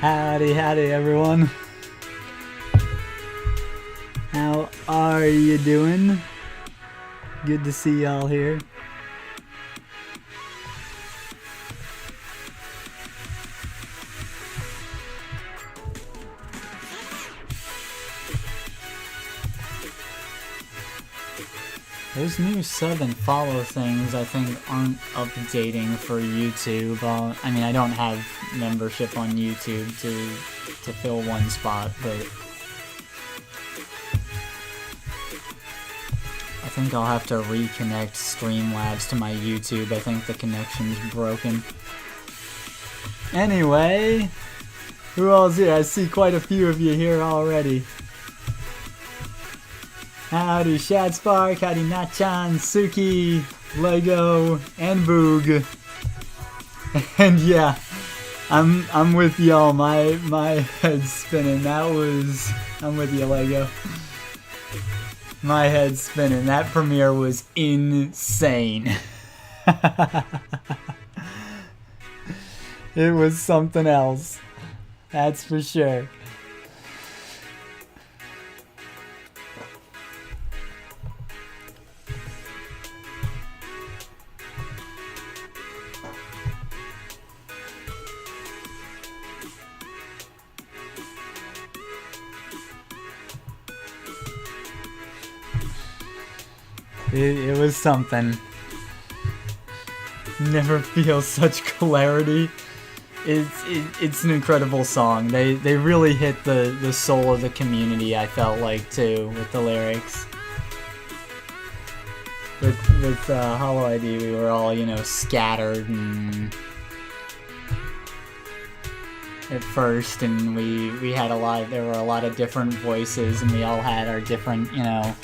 Howdy, howdy everyone. How are you doing? Good to see y'all here. Those new sub and follow things I think aren't updating for YouTube. I mean, I don't have membership on YouTube to fill one spot, but I think I'll have to reconnect Streamlabs to my YouTube. I think the connection's broken. Anyway, who all's here? I see quite a few of you here already. Howdy Shadspark, howdy Nachan, Suki, Lego, and Boog. And yeah, I'm with y'all. My head's spinning. I'm with you, Lego. My head's spinning. That premiere was insane. It was something else. That's for sure. It was something. Never feel such clarity. It's an incredible song. They really hit the soul of the community, I felt like, too, with the lyrics. With Hollow ID, we were all, you know, scattered and at first, and we had there were a lot of different voices, and we all had our different, you know,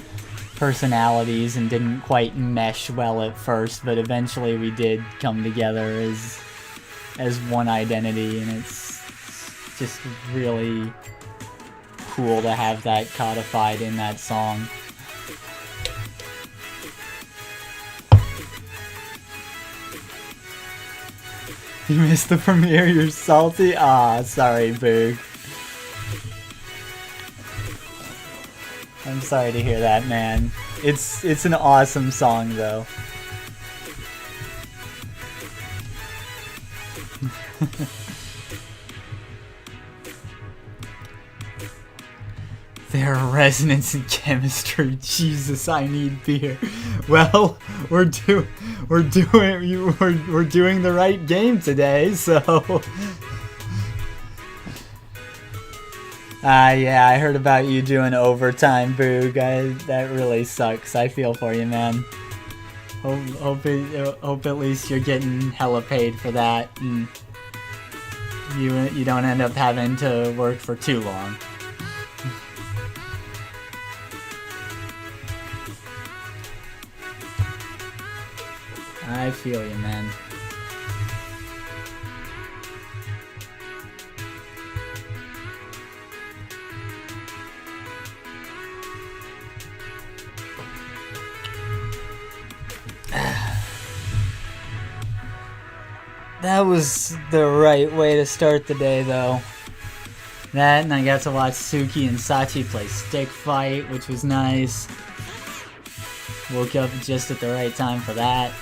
personalities and didn't quite mesh well at first, but eventually we did come together as one identity, and it's just really cool to have that codified in that song. You missed the premiere, you're salty? Ah, sorry, Boog. I'm sorry to hear that, man. It's an awesome song, though. There are resonance in chemistry. Jesus, I need beer. Well, we're doing the right game today, so. Yeah, I heard about you doing overtime, Boog. That really sucks. I feel for you, man. Hope at least you're getting hella paid for that, and you don't end up having to work for too long. I feel you, man. That was the right way to start the day, though. That, and I got to watch Suki and Sachi play stick fight, which was nice. Woke up just at the right time for that.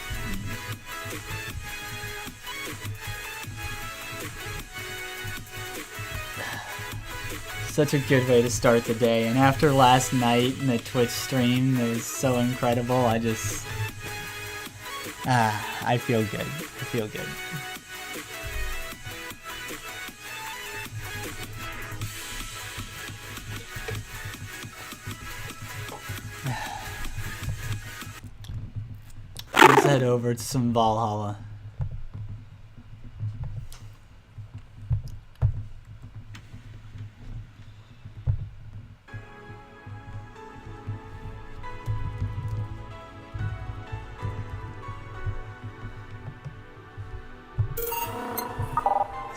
Such a good way to start the day, and after last night in the Twitch stream, it was so incredible. I feel good. I feel good. Let's head over to some Valhalla.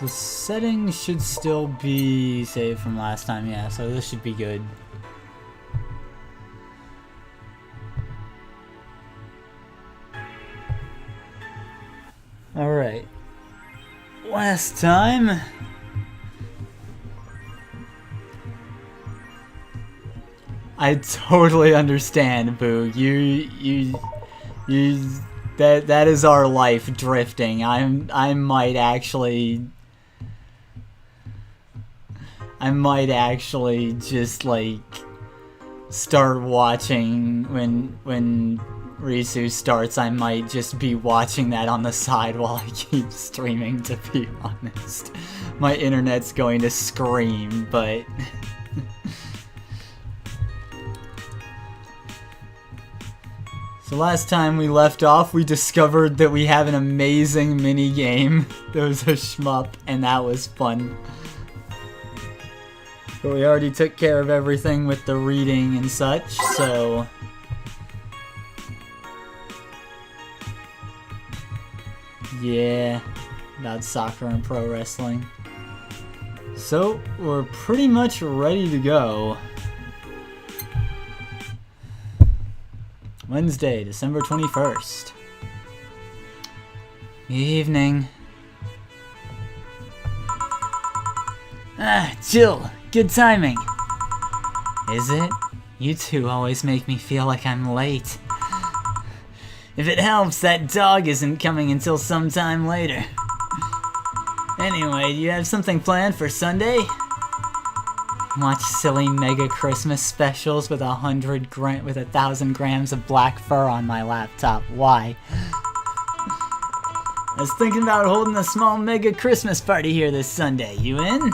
The settings should still be saved from last time, yeah, so this should be good. Alright. Last time, I totally understand, Boo. That is our life, drifting. I might actually just like start watching when Risu starts. I might just be watching that on the side while I keep streaming, to be honest. My internet's going to scream, but so last time we left off, we discovered that we have an amazing mini game. There was a shmup, and that was fun. But we already took care of everything with the reading and such, so yeah, about soccer and pro wrestling. So we're pretty much ready to go. Wednesday, December 21st. Evening. Ah, Jill, good timing. Is it? You two always make me feel like I'm late. If it helps, that dog isn't coming until sometime later. Anyway, do you have something planned for Sunday? Watch silly mega Christmas specials with 1,000 grams of black fur on my laptop. Why? I was thinking about holding a small mega Christmas party here this Sunday. You in?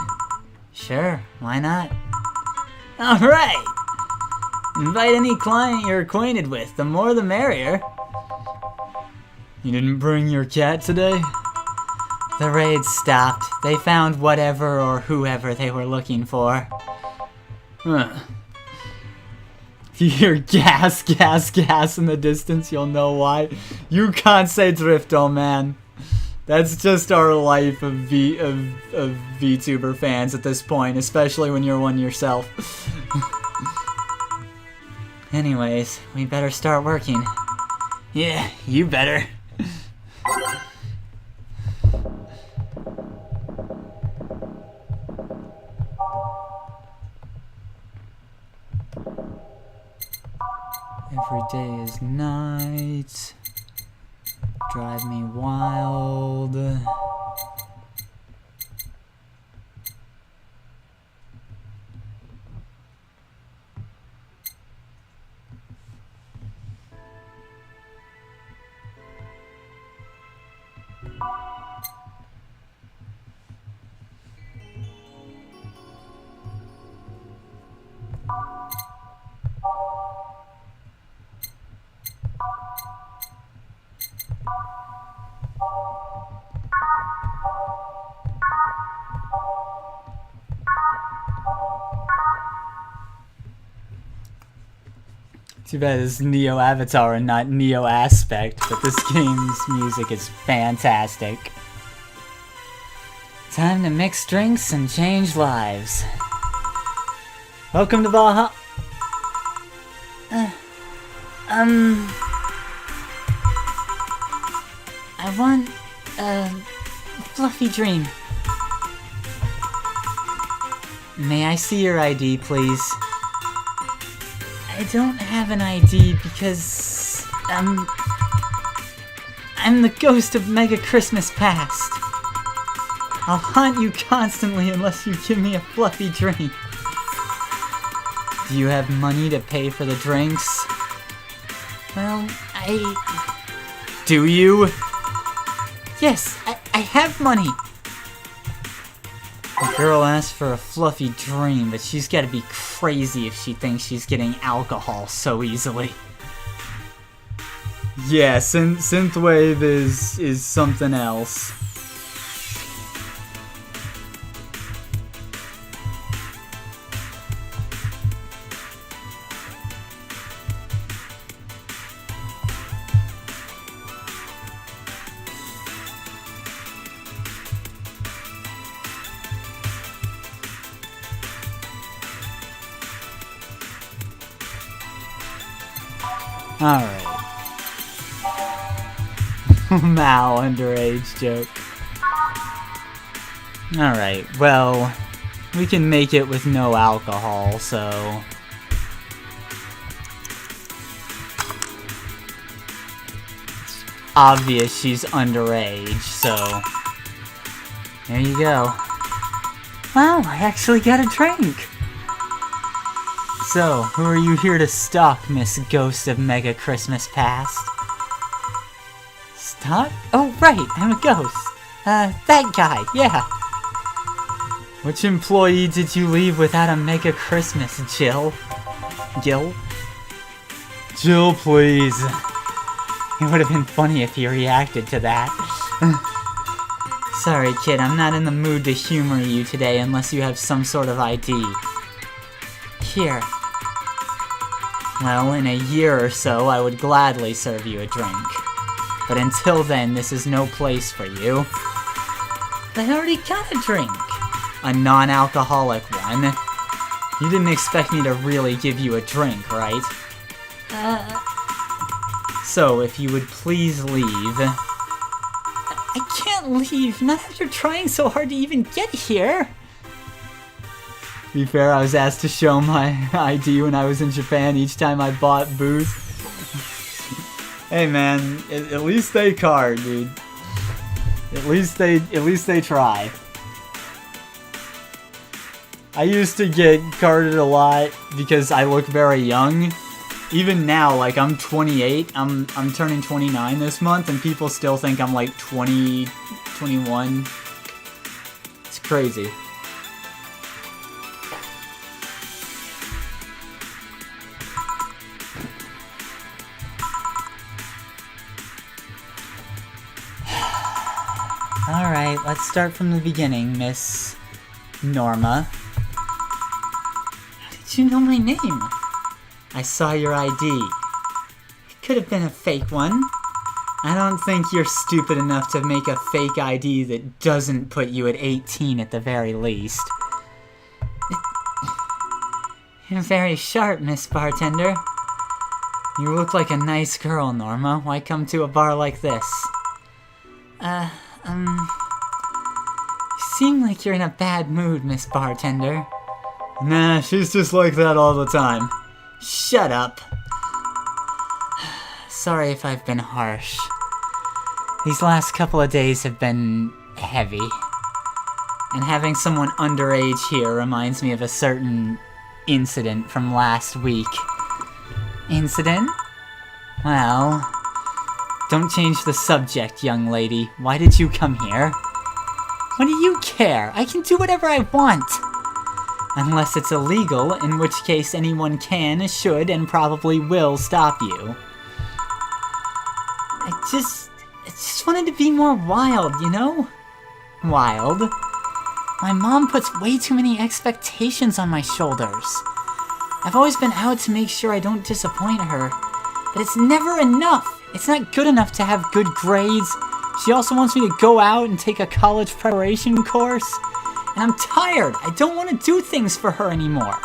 Sure, why not? Alright! Invite any client you're acquainted with. The more the merrier. You didn't bring your cat today? The raid stopped. They found whatever or whoever they were looking for. Huh. If you hear gas, gas, gas in the distance, you'll know why. You can't say Drifto, man. That's just our life of VTuber fans at this point, especially when you're one yourself. Anyways, we better start working. Yeah, you better. Every day is night. Drive me wild. Too bad it's Neo Avatar and not Neo Aspect, but this game's music is fantastic. Time to mix drinks and change lives. Welcome to Valhalla. I want a fluffy dream. May I see your ID, please? I don't have an ID because I'm the ghost of Mega Christmas Past. I'll haunt you constantly unless you give me a fluffy drink. Do you have money to pay for the drinks? Well, Do you? Yes, I have money. The girl asked for a fluffy dream, but she's gotta be crazy if she thinks she's getting alcohol so easily. Yeah, Synthwave is something else. Alright. Mal, underage joke. Alright, well, we can make it with no alcohol, so obvious she's underage, so... There you go. Wow, I actually got a drink! So, who are you here to stalk, Miss Ghost of Mega Christmas Past? Stalk? Oh, right, I'm a ghost. That guy, yeah. Which employee did you leave without a Mega Christmas, Jill? Gil? Jill, please. It would have been funny if you reacted to that. Sorry, kid, I'm not in the mood to humor you today unless you have some sort of ID. Here. Well, in a year or so, I would gladly serve you a drink. But until then, this is no place for you. I already got a drink. A non-alcoholic one. You didn't expect me to really give you a drink, right? So, if you would please leave... I can't leave, not after trying so hard to even get here! To be fair, I was asked to show my ID when I was in Japan each time I bought booze. Hey man, at least they card, dude. At least they try. I used to get carded a lot because I look very young. Even now, like, I'm 28, I'm turning 29 this month, and people still think I'm like 20, 21. It's crazy. Alright, let's start from the beginning, Miss Norma. How did you know my name? I saw your ID. It could have been a fake one. I don't think you're stupid enough to make a fake ID that doesn't put you at 18 at the very least. You're very sharp, Miss Bartender. You look like a nice girl, Norma. Why come to a bar like this? You seem like you're in a bad mood, Miss Bartender. Nah, she's just like that all the time. Shut up. Sorry if I've been harsh. These last couple of days have been heavy. And having someone underage here reminds me of a certain incident from last week. Incident? Well, don't change the subject, young lady. Why did you come here? What do you care? I can do whatever I want. Unless it's illegal, in which case anyone can, should, and probably will stop you. I just wanted to be more wild, you know? Wild? My mom puts way too many expectations on my shoulders. I've always been out to make sure I don't disappoint her, but it's never enough. It's not good enough to have good grades. She also wants me to go out and take a college preparation course. And I'm tired. I don't want to do things for her anymore.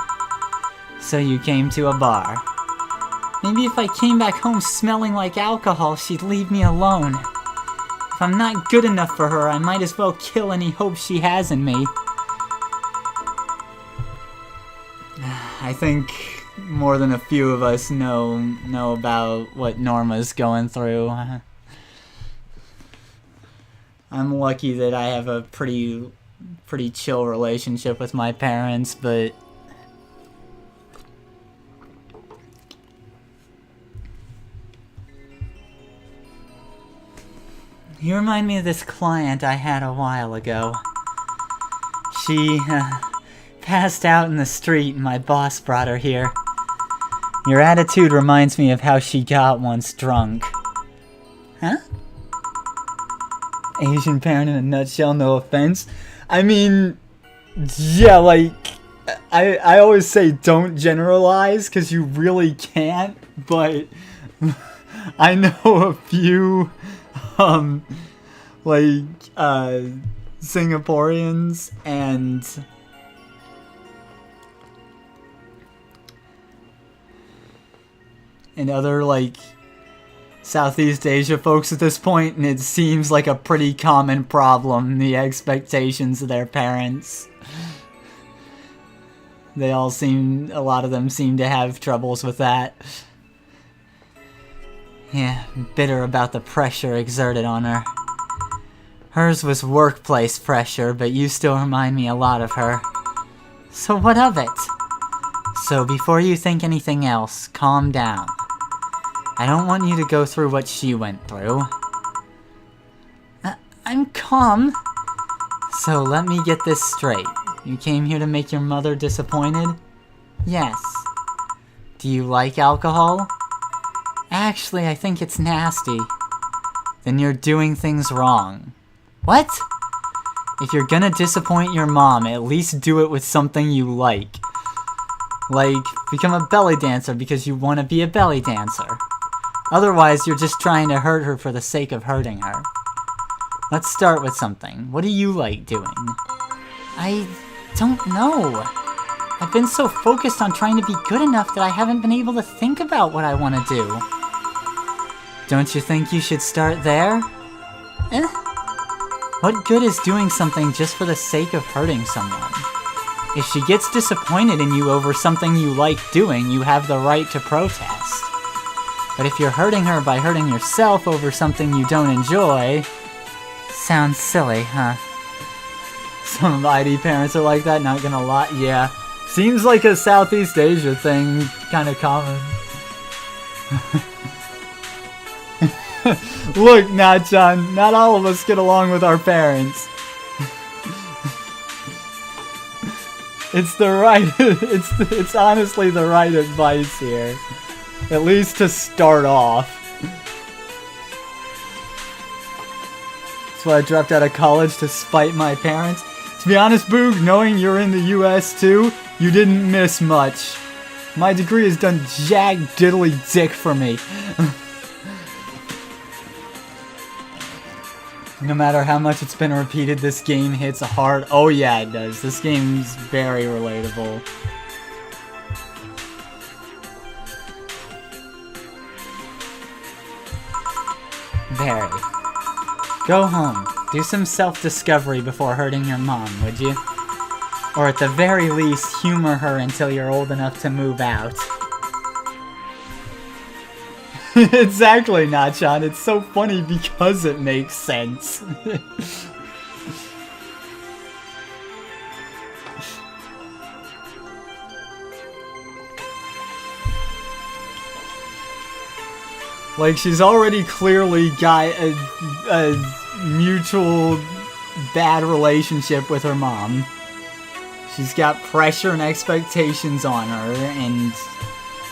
So you came to a bar. Maybe if I came back home smelling like alcohol, she'd leave me alone. If I'm not good enough for her, I might as well kill any hope she has in me. I think more than a few of us know about what Norma's going through. I'm lucky that I have a pretty chill relationship with my parents, but you remind me of this client I had a while ago. She passed out in the street and my boss brought her here. Your attitude reminds me of how she got once drunk. Huh? Asian parent in a nutshell, no offense. I mean, yeah, like, I always say don't generalize, because you really can't, but I know a few, Singaporeans and other, like, Southeast Asia folks at this point, and it seems like a pretty common problem, the expectations of their parents. A lot of them seem to have troubles with that. Yeah, bitter about the pressure exerted on her. Hers was workplace pressure, but you still remind me a lot of her. So what of it? So before you think anything else, calm down. I don't want you to go through what she went through. I'm calm. So let me get this straight. You came here to make your mother disappointed? Yes. Do you like alcohol? Actually, I think it's nasty. Then you're doing things wrong. What? If you're gonna disappoint your mom, at least do it with something you like. Like, become a belly dancer because you want to be a belly dancer. Otherwise, you're just trying to hurt her for the sake of hurting her. Let's start with something. What do you like doing? I don't know. I've been so focused on trying to be good enough that I haven't been able to think about what I want to do. Don't you think you should start there? What good is doing something just for the sake of hurting someone? If she gets disappointed in you over something you like doing, you have the right to protest. But if you're hurting her by hurting yourself over something you don't enjoy... Sounds silly, huh? Some ID parents are like that, not gonna lie. Yeah. Seems like a Southeast Asia thing, kinda common. Look, Nachan, not all of us get along with our parents. It's the right, it's honestly the right advice here. At least to start off. That's why I dropped out of college, to spite my parents. To be honest, Boog, knowing you're in the US too, you didn't miss much. My degree has done jack diddly dick for me. No matter how much it's been repeated, this game hits hard. Oh yeah, it does. This game's very relatable. Very. Go home. Do some self-discovery before hurting your mom, would you? Or at the very least, humor her until you're old enough to move out. Exactly, Nachan. It's so funny because it makes sense. Like, she's already clearly got a mutual bad relationship with her mom. She's got pressure and expectations on her, and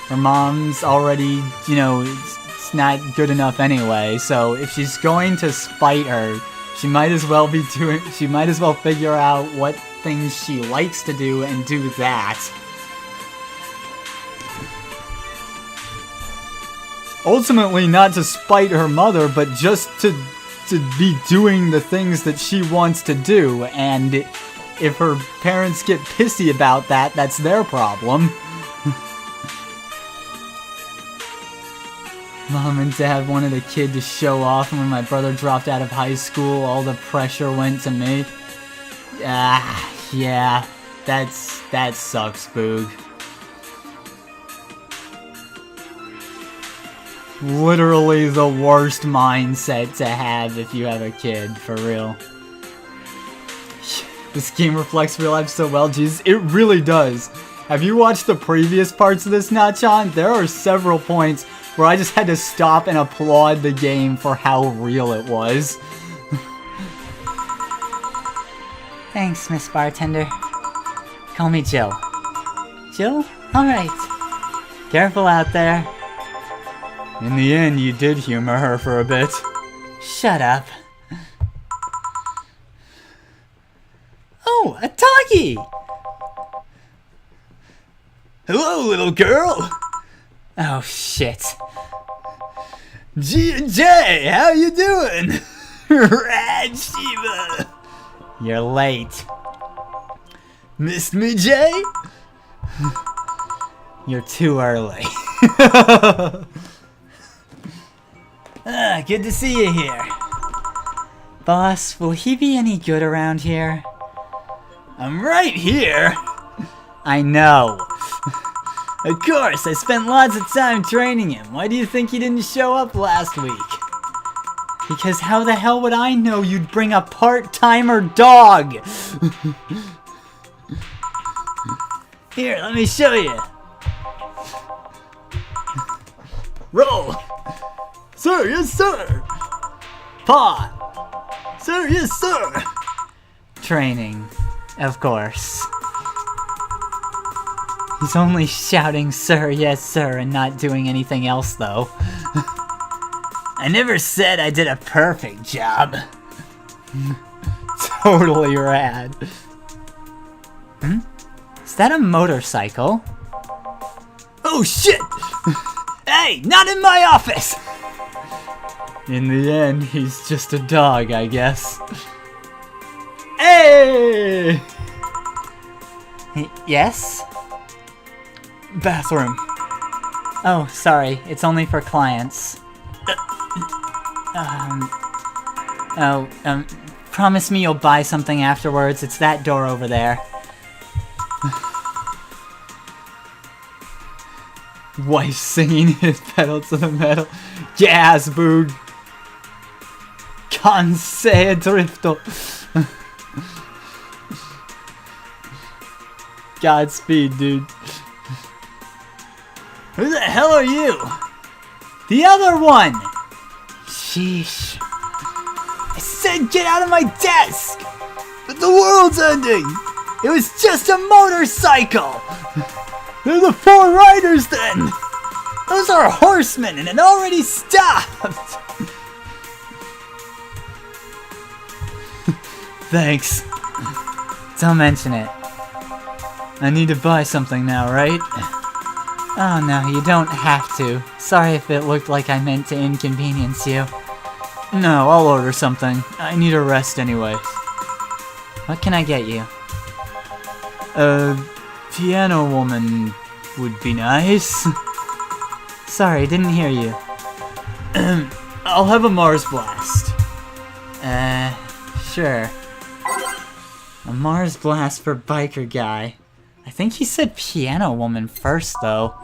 her mom's already, you know, it's not good enough anyway. So if she's going to spite her, she might as well figure out what things she likes to do and do that. Ultimately, not to spite her mother, but just to be doing the things that she wants to do, and if her parents get pissy about that, that's their problem. Mom and Dad wanted a kid to show off, and when my brother dropped out of high school, all the pressure went to me. Yeah, that sucks, Boog. Literally the worst mindset to have if you have a kid, for real. This game reflects real life so well, Jesus. It really does. Have you watched the previous parts of this, Nachan? There are several points where I just had to stop and applaud the game for how real it was. Thanks, Miss Bartender. Call me Jill. Jill? Alright. Careful out there. In the end, you did humor her for a bit. Shut up. Oh, a doggy! Hello, little girl! Oh, shit. G&J, how you doing? Rad Shiva! You're late. Missed me, Jay? You're too early. Good to see you here. Boss, will he be any good around here? I'm right here. I know. Of course, I spent lots of time training him. Why do you think he didn't show up last week? Because how the hell would I know you'd bring a part-timer dog? Here, let me show you. Roll. Sir, yes sir. Paw. Sir, yes sir. Training, of course. He's only shouting sir, yes sir, and not doing anything else though. I never said I did a perfect job. Totally rad. Is that a motorcycle? Oh shit! Hey, not in my office! In the end, he's just a dog, I guess. Hey! Yes? Bathroom. Oh, sorry. It's only for clients. Promise me you'll buy something afterwards. It's that door over there. Wife singing his pedal to the metal. Gas boog. Cansé drifto. Godspeed, dude. Who the hell are you? The other one! Sheesh. I said get out of my desk! But the world's ending! It was just a motorcycle! They're the 4 riders then! Those are horsemen and it already stopped! Thanks. Don't mention it. I need to buy something now, right? Oh no, you don't have to. Sorry if it looked like I meant to inconvenience you. No, I'll order something. I need a rest anyways. What can I get you? Piano woman would be nice. Sorry, didn't hear you. I'll have a Mars Blast. Sure. A Mars Blast for biker guy. I think he said piano woman first, though.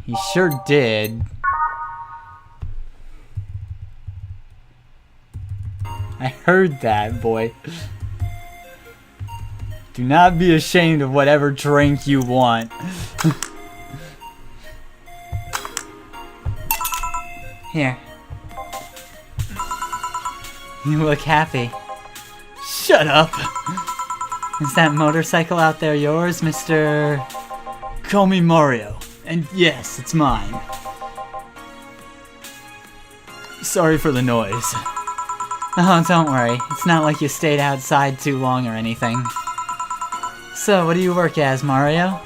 He sure did. I heard that, boy. Do not be ashamed of whatever drink you want. Here. You look happy. Shut up! Is that motorcycle out there yours, Mr. Call me Mario. And yes, it's mine. Sorry for the noise. Oh, don't worry. It's not like you stayed outside too long or anything. So, what do you work as, Mario?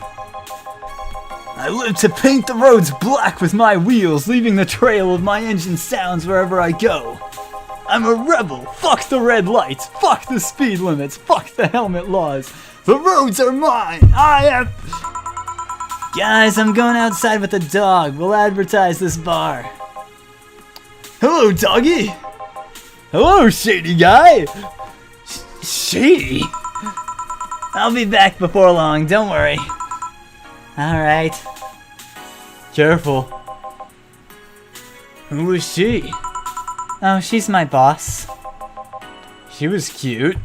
I live to paint the roads black with my wheels, leaving the trail of my engine sounds wherever I go. I'm a rebel. Fuck the red lights. Fuck the speed limits. Fuck the helmet laws. The roads are mine. I am... Guys, I'm going outside with the dog. We'll advertise this bar. Hello, doggy. Hello, shady guy. Shady? I'll be back before long. Don't worry. Alright. Careful. Who is she? Oh, she's my boss. She was cute.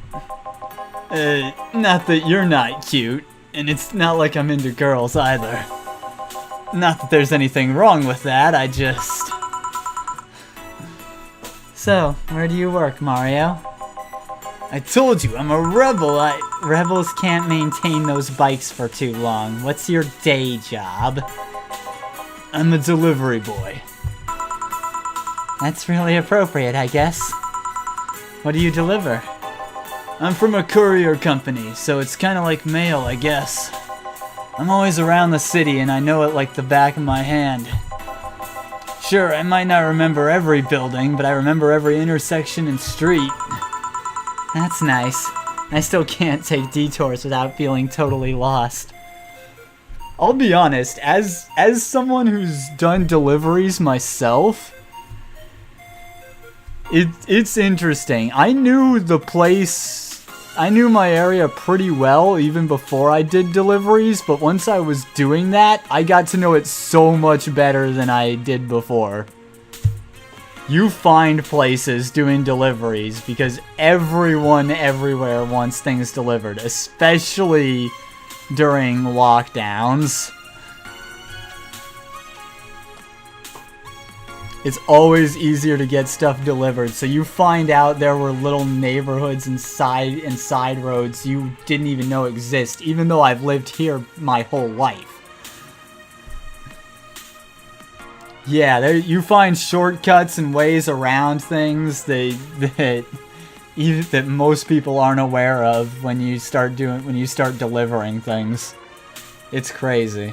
Not that you're not cute, and it's not like I'm into girls either. Not that there's anything wrong with that, I just... So, where do you work, Mario? I told you, I'm a rebel. Rebels can't maintain those bikes for too long. What's your day job? I'm a delivery boy. That's really appropriate, I guess. What do you deliver? I'm from a courier company, so it's kind of like mail, I guess. I'm always around the city and I know it like the back of my hand. Sure, I might not remember every building, but I remember every intersection and street. That's nice. I still can't take detours without feeling totally lost. I'll be honest, as someone who's done deliveries myself, it's interesting. I knew the place I knew my area pretty well even before I did deliveries, but once I was doing that, I got to know it so much better than I did before. You find places doing deliveries because everyone everywhere wants things delivered, especially during lockdowns. It's always easier to get stuff delivered, so you find out there were little neighborhoods and side roads you didn't even know exist, even though I've lived here my whole life. Yeah, you find shortcuts and ways around things that most people aren't aware of when you start delivering things. It's crazy.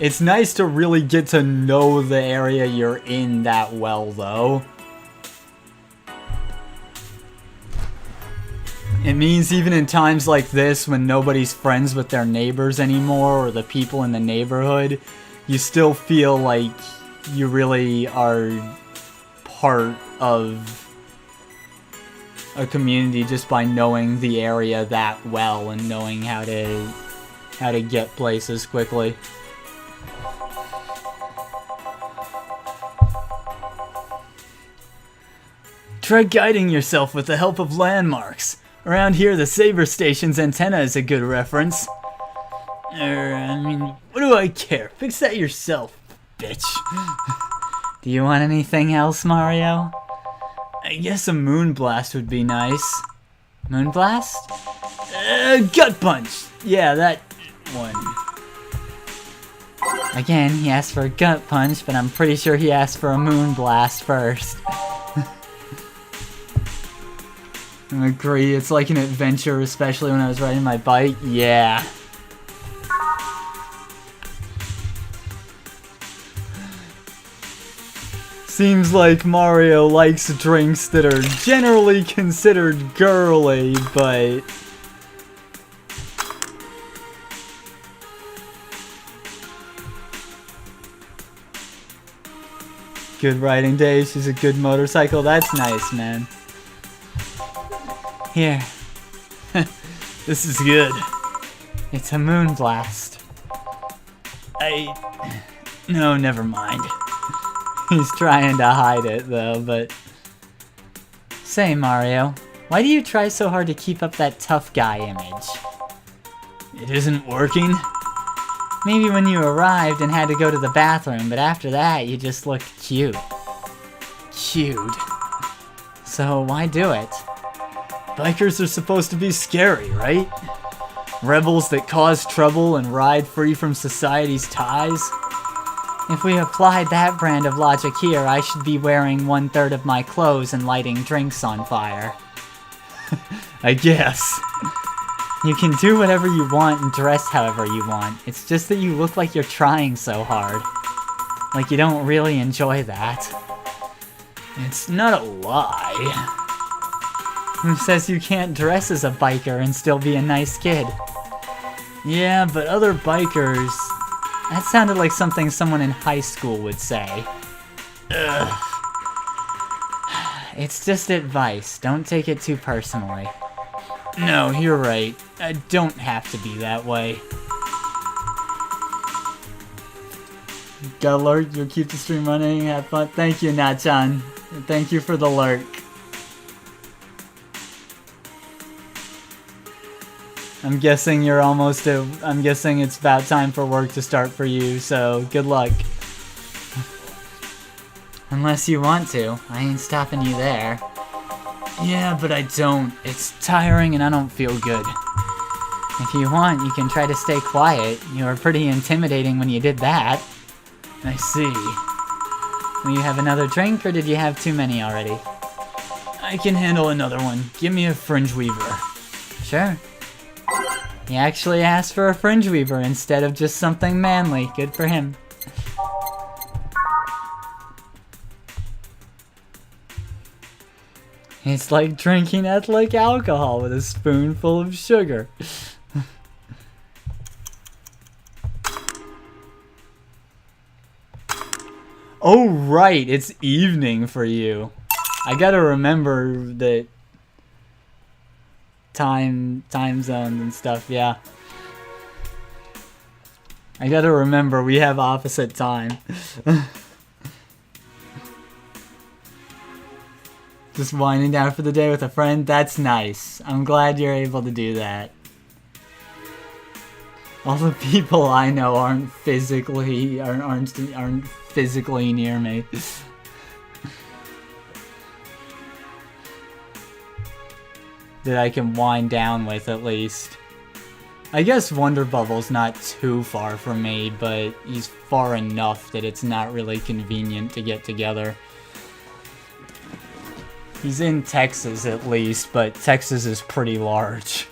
It's nice to really get to know the area you're in that well, though. It means even in times like this, when nobody's friends with their neighbors anymore, or the people in the neighborhood, you still feel like you really are part of a community just by knowing the area that well and knowing how to get places quickly. Try guiding yourself with the help of landmarks. Around here, the Saber Station's antenna is a good reference. I mean, what do I care? Fix that yourself, bitch. Do you want anything else, Mario? I guess a moonblast would be nice. Moonblast? Gut punch! Yeah, that one. Again, he asked for a gut punch, but I'm pretty sure he asked for a moonblast first. I agree, it's like an adventure, especially when I was riding my bike. Yeah. Seems like Mario likes drinks that are generally considered girly, but... Good riding day, she's a good motorcycle, that's nice, man. Here. This is good. It's a moonblast. No, never mind. He's trying to hide it, though, but... Say, Mario, why do you try so hard to keep up that tough guy image? It isn't working? Maybe when you arrived and had to go to the bathroom, but after that, you just looked cute. Cute. So, why do it? Bikers are supposed to be scary, right? Rebels that cause trouble and ride free from society's ties? If we applied that brand of logic here, I should be wearing 1/3 of my clothes and lighting drinks on fire. I guess. You can do whatever you want and dress however you want. It's just that you look like you're trying so hard. Like you don't really enjoy that. It's not a lie. Who says you can't dress as a biker and still be a nice kid? Yeah, but other bikers... That sounded like something someone in high school would say. Ugh. It's just advice. Don't take it too personally. No, you're right. I don't have to be that way. Got a lurk? You'll keep the stream running. Have fun. Thank you, Nachan. Thank you for the lurk. I'm guessing you're almost I'm guessing it's about time for work to start for you, so good luck. Unless you want to. I ain't stopping you there. Yeah, but I don't. It's tiring and I don't feel good. If you want, you can try to stay quiet. You were pretty intimidating when you did that. I see. Will you have another drink, or did you have too many already? I can handle another one. Give me a fringe weaver. Sure. He actually asked for a fringe weaver instead of just something manly. Good for him. It's like drinking ethylene alcohol with a spoonful of sugar. Oh, right. It's evening for you. I gotta remember that time zones and stuff, yeah. I gotta remember we have opposite time. Just winding down for the day with a friend. That's nice. I'm glad you're able to do that. All the people I know aren't physically near me. That I can wind down with, at least. I guess Wonder Bubble's not too far from me, but he's far enough that it's not really convenient to get together. He's in Texas, at least, but Texas is pretty large.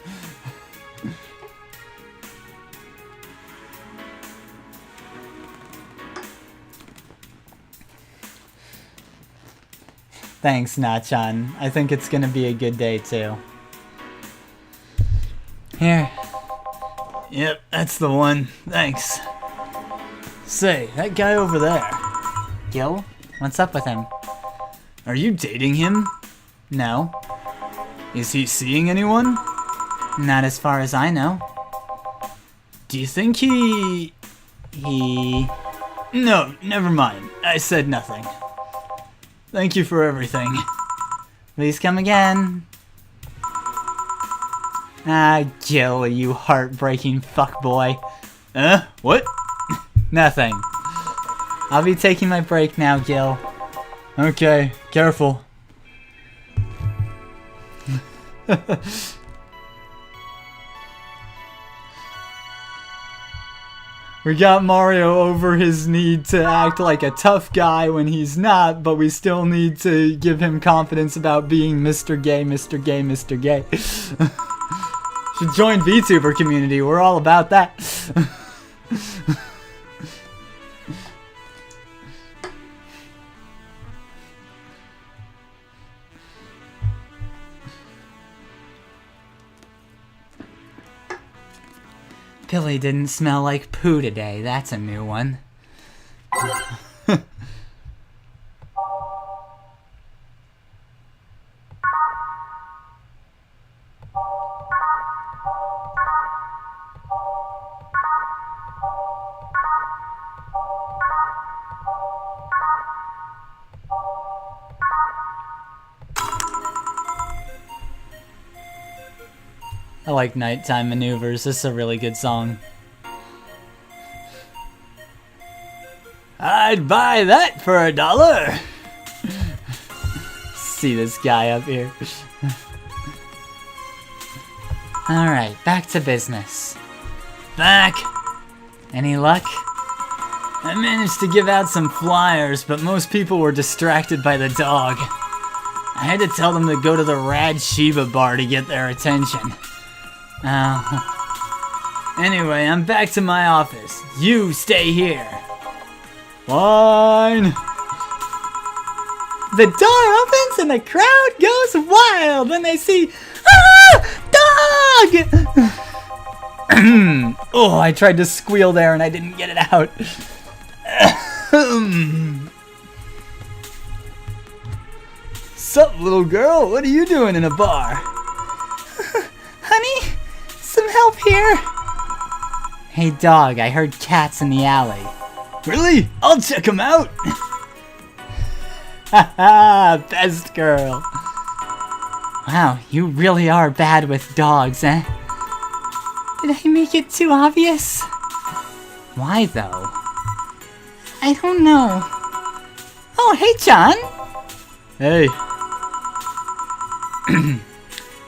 Thanks, Nachan. I think it's gonna be a good day, too. Here. Yep, that's the one. Thanks. Say, that guy over there. Gil? What's up with him? Are you dating him? No. Is he seeing anyone? Not as far as I know. Do you think he... No, never mind. I said nothing. Thank you for everything. Please come again. Ah, Gil, you heartbreaking fuckboy. What? Nothing. I'll be taking my break now, Gil. Okay, careful. We got Mario over his need to act like a tough guy when he's not, but we still need to give him confidence about being Mr. Gay, Mr. Gay, Mr. Gay. Should join VTuber community, we're all about that. Billy didn't smell like poo today. That's a new one. I like Nighttime Maneuvers. This is a really good song. I'd buy that for $1. See this guy up here. Alright, back to business. Back! Any luck? I managed to give out some flyers, but most people were distracted by the dog. I had to tell them to go to the Rad Shiba bar to get their attention. Anyway, I'm back to my office. You stay here. Fine. The door opens and the crowd goes wild when they see dog! Oh, I tried to squeal there and I didn't get it out. Sup, little girl? What are you doing in a bar? Honey? Some help here? Hey dog, I heard cats in the alley. Really? I'll check them out! Haha, best girl. Wow, you really are bad with dogs, eh? Did I make it too obvious? Why though? I don't know. Oh, hey John! Hey.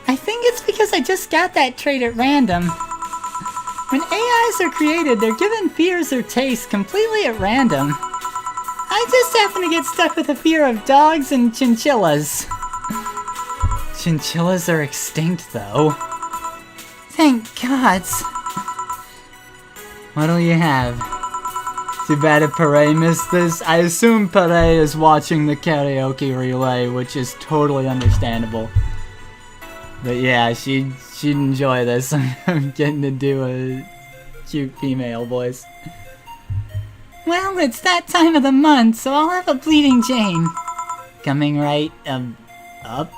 I think it's because I just got that trait at random. When AIs are created, they're given fears or tastes completely at random. I just happen to get stuck with a fear of dogs and chinchillas. Chinchillas are extinct, though. Thank gods. What'll you have? Too bad if Pare missed this. I assume Pare is watching the karaoke relay, which is totally understandable. But yeah, she'd enjoy this. I'm getting to do a cute female voice. Well, it's that time of the month, so I'll have a Bleeding Jane. Coming right, up?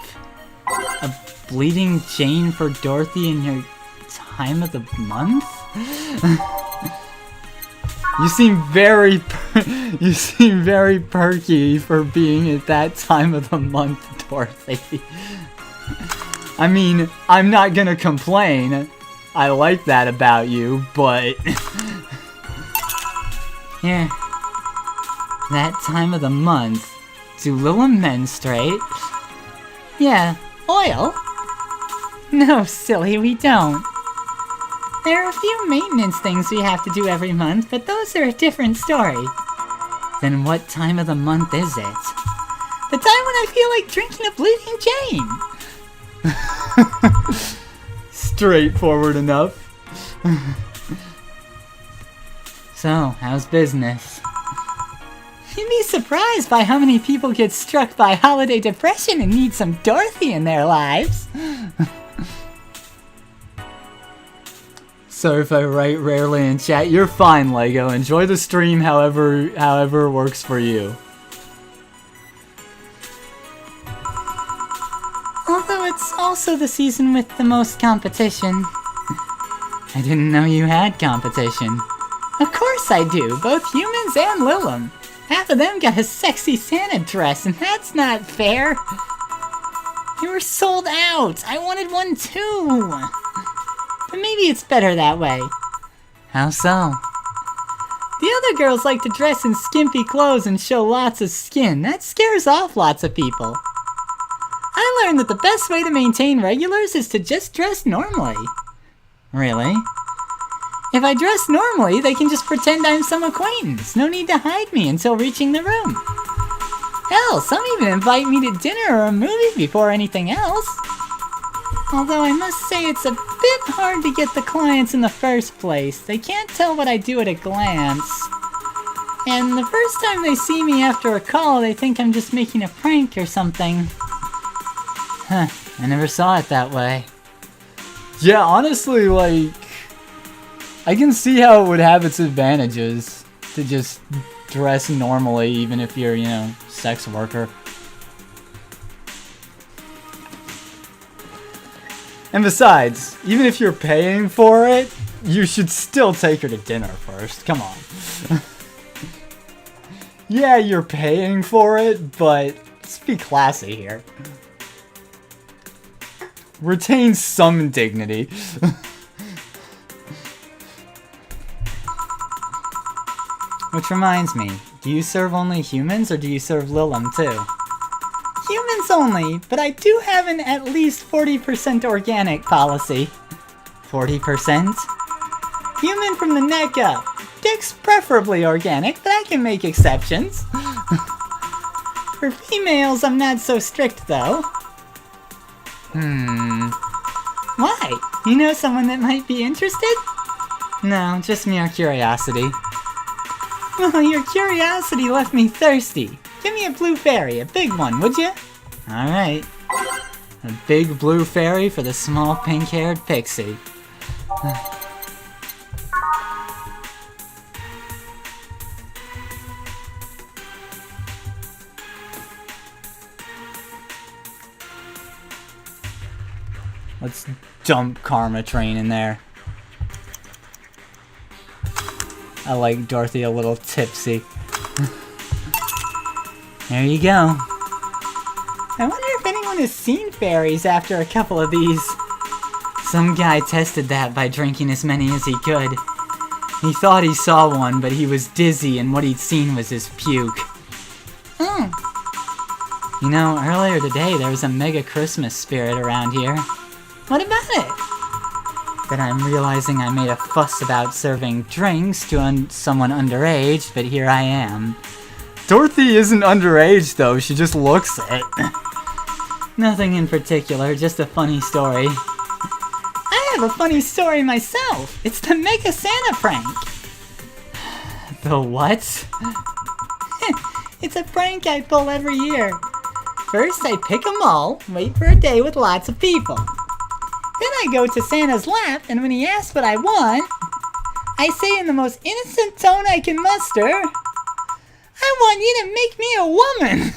A Bleeding Jane for Dorothy in your time of the month? You seem very perky for being at that time of the month, Dorothy. I mean, I'm not gonna complain. I like that about you, but... Yeah. That time of the month. Do Lila menstruate? Yeah. Oil? No, silly, we don't. There are a few maintenance things we have to do every month, but those are a different story. Then what time of the month is it? The time when I feel like drinking a Bleeding Jane! Straightforward enough. So, how's business? You'd be surprised by how many people get struck by holiday depression and need some Dorothy in their lives. Sorry if I write rarely in chat. You're fine, Lego. Enjoy the stream however works for you. Although it's also the season with the most competition. I didn't know you had competition. Of course I do, both humans and Lilum. Half of them got a sexy Santa dress, and that's not fair. You were sold out. I wanted one too. But maybe it's better that way. How so? The other girls like to dress in skimpy clothes and show lots of skin. That scares off lots of people. I learned that the best way to maintain regulars is to just dress normally. Really? If I dress normally, they can just pretend I'm some acquaintance. No need to hide me until reaching the room. Hell, some even invite me to dinner or a movie before anything else. Although I must say it's a bit hard to get the clients in the first place. They can't tell what I do at a glance. And the first time they see me after a call, they think I'm just making a prank or something. Huh, I never saw it that way. Yeah, honestly, like... I can see how it would have its advantages to just dress normally, even if you're, you know, sex worker. And besides, even if you're paying for it, you should still take her to dinner first. Come on. Yeah, you're paying for it, but let's be classy here. Retain some dignity. Which reminds me, do you serve only humans or do you serve Lilum too? Humans only, but I do have an at least 40% organic policy. 40%? Human from the neck up. Dick's preferably organic, but I can make exceptions. For females, I'm not so strict though. Why? You know someone that might be interested? No, just mere curiosity. Well, your curiosity left me thirsty. Give me a blue fairy, a big one, would you? Alright. A big blue fairy for the small pink-haired pixie. Let's dump Karma Train in there. I like Dorothy a little tipsy. There you go. I wonder if anyone has seen fairies after a couple of these. Some guy tested that by drinking as many as he could. He thought he saw one, but he was dizzy and what he'd seen was his puke. Oh. You know, earlier today there was a mega Christmas spirit around here. What about it? That I'm realizing I made a fuss about serving drinks to someone underage, but here I am. Dorothy isn't underage though, she just looks it. Nothing in particular, just a funny story. I have a funny story myself. It's the Mega Santa prank. The what? It's a prank I pull every year. First I pick a mall, wait for a day with lots of people. Then I go to Santa's lap, and when he asks what I want, I say in the most innocent tone I can muster, I want you to make me a woman.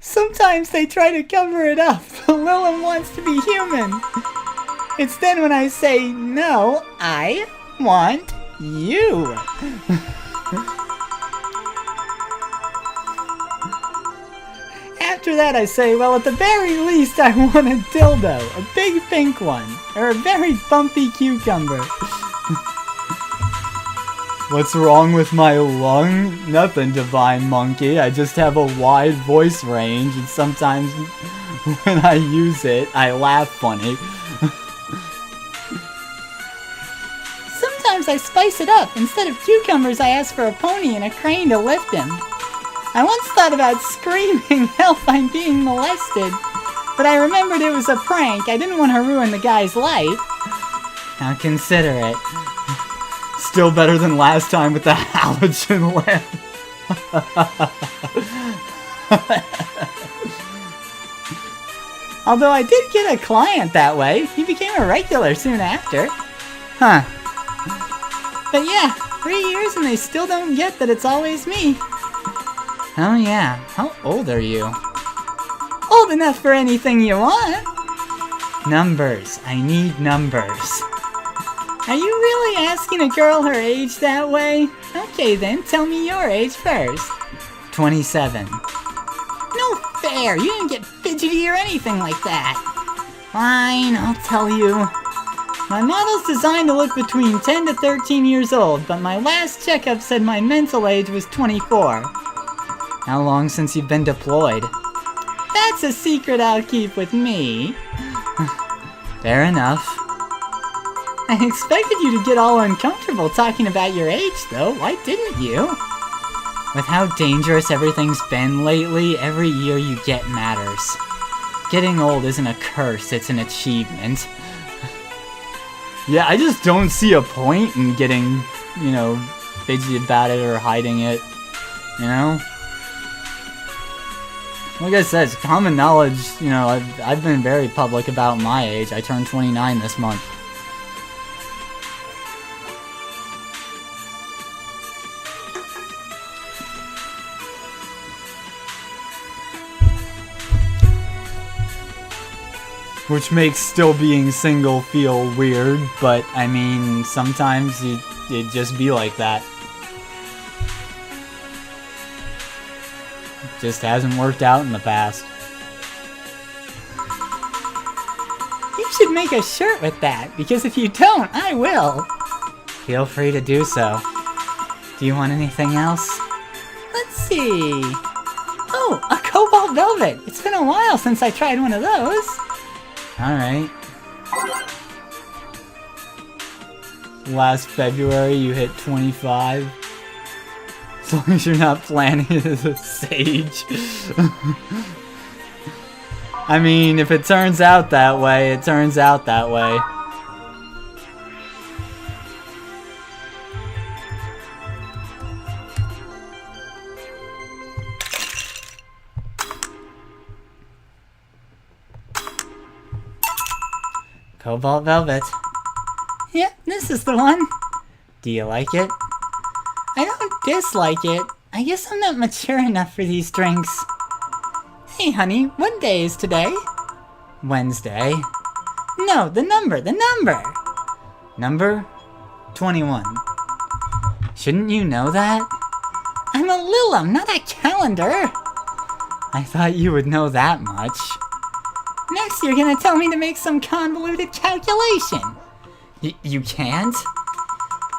Sometimes they try to cover it up, but Lilum wants to be human. It's then when I say, no, I want you. After that I say, well, at the very least I want a dildo, a big pink one, or a very bumpy cucumber. What's wrong with my lung? Nothing, divine monkey. I just have a wide voice range, and sometimes when I use it, I laugh funny. Sometimes I spice it up. Instead of cucumbers, I ask for a pony and a crane to lift him. I once thought about screaming, help, I'm being molested. But I remembered it was a prank. I didn't want to ruin the guy's life. Now consider it. Still better than last time with the halogen lamp. Although I did get a client that way. He became a regular soon after. Huh. But yeah, 3 years and they still don't get that it's always me. Oh yeah, how old are you? Old enough for anything you want. Numbers, I need numbers. Are you really asking a girl her age that way? Okay then, tell me your age first. 27. No fair, you didn't get fidgety or anything like that. Fine, I'll tell you. My model's designed to look between 10 to 13 years old, but my last checkup said my mental age was 24. How long since you've been deployed? That's a secret I'll keep with me. Fair enough. I expected you to get all uncomfortable talking about your age, though. Why didn't you? With how dangerous everything's been lately, every year you get matters. Getting old isn't a curse, it's an achievement. Yeah, I just don't see a point in getting, you know, fidgety about it or hiding it, you know? Like I said, it's common knowledge, you know, I've been very public about my age. I turned 29 this month. Which makes still being single feel weird, but I mean, sometimes it just be like that. It just hasn't worked out in the past. You should make a shirt with that, because if you don't, I will. Feel free to do so. Do you want anything else? Let's see. Oh, a Cobalt Velvet! It's been a while since I tried one of those. Alright. Last February you hit 25. As long as you're not planning it as a sage. I mean, if it turns out that way, it turns out that way. Cobalt Velvet. Yep, this is the one. Do you like it? I don't dislike it. I guess I'm not mature enough for these drinks. Hey honey, what day is today? Wednesday. No, the number! Number 21. Shouldn't you know that? I'm a Lilum, not a calendar! I thought you would know that much. Next you're gonna tell me to make some convoluted calculation. You can't?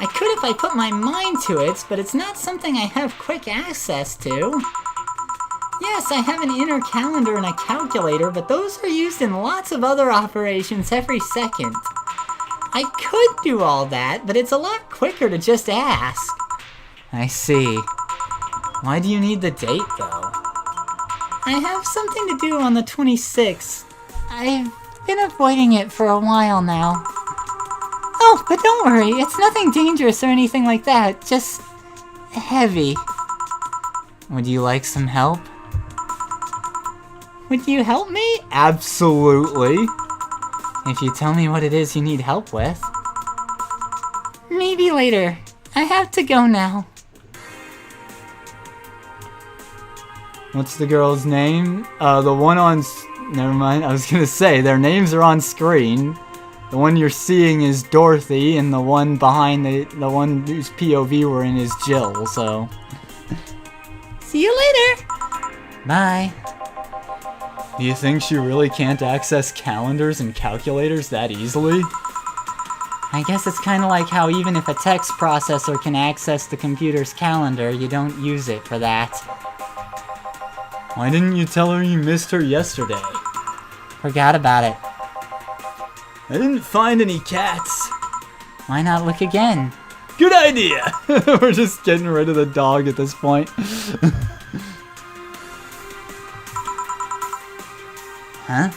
I could if I put my mind to it, but it's not something I have quick access to. Yes, I have an inner calendar and a calculator, but those are used in lots of other operations every second. I could do all that, but it's a lot quicker to just ask. I see. Why do you need the date, though? I have something to do on the 26th. I've been avoiding it for a while now. Oh, but don't worry, it's nothing dangerous or anything like that, just heavy. Would you like some help? Would you help me? Absolutely. If you tell me what it is you need help with. Maybe later. I have to go now. What's the girl's name? The one on... Never mind, I was gonna say, their names are on screen. The one you're seeing is Dorothy, and the one behind the one whose POV we're in is Jill, so... See you later! Bye. Do you think she really can't access calendars and calculators that easily? I guess it's kinda like how even if a text processor can access the computer's calendar, you don't use it for that. Why didn't you tell her you missed her yesterday? Forgot about it. I didn't find any cats. Why not look again? Good idea! We're just getting rid of the dog at this point. Huh?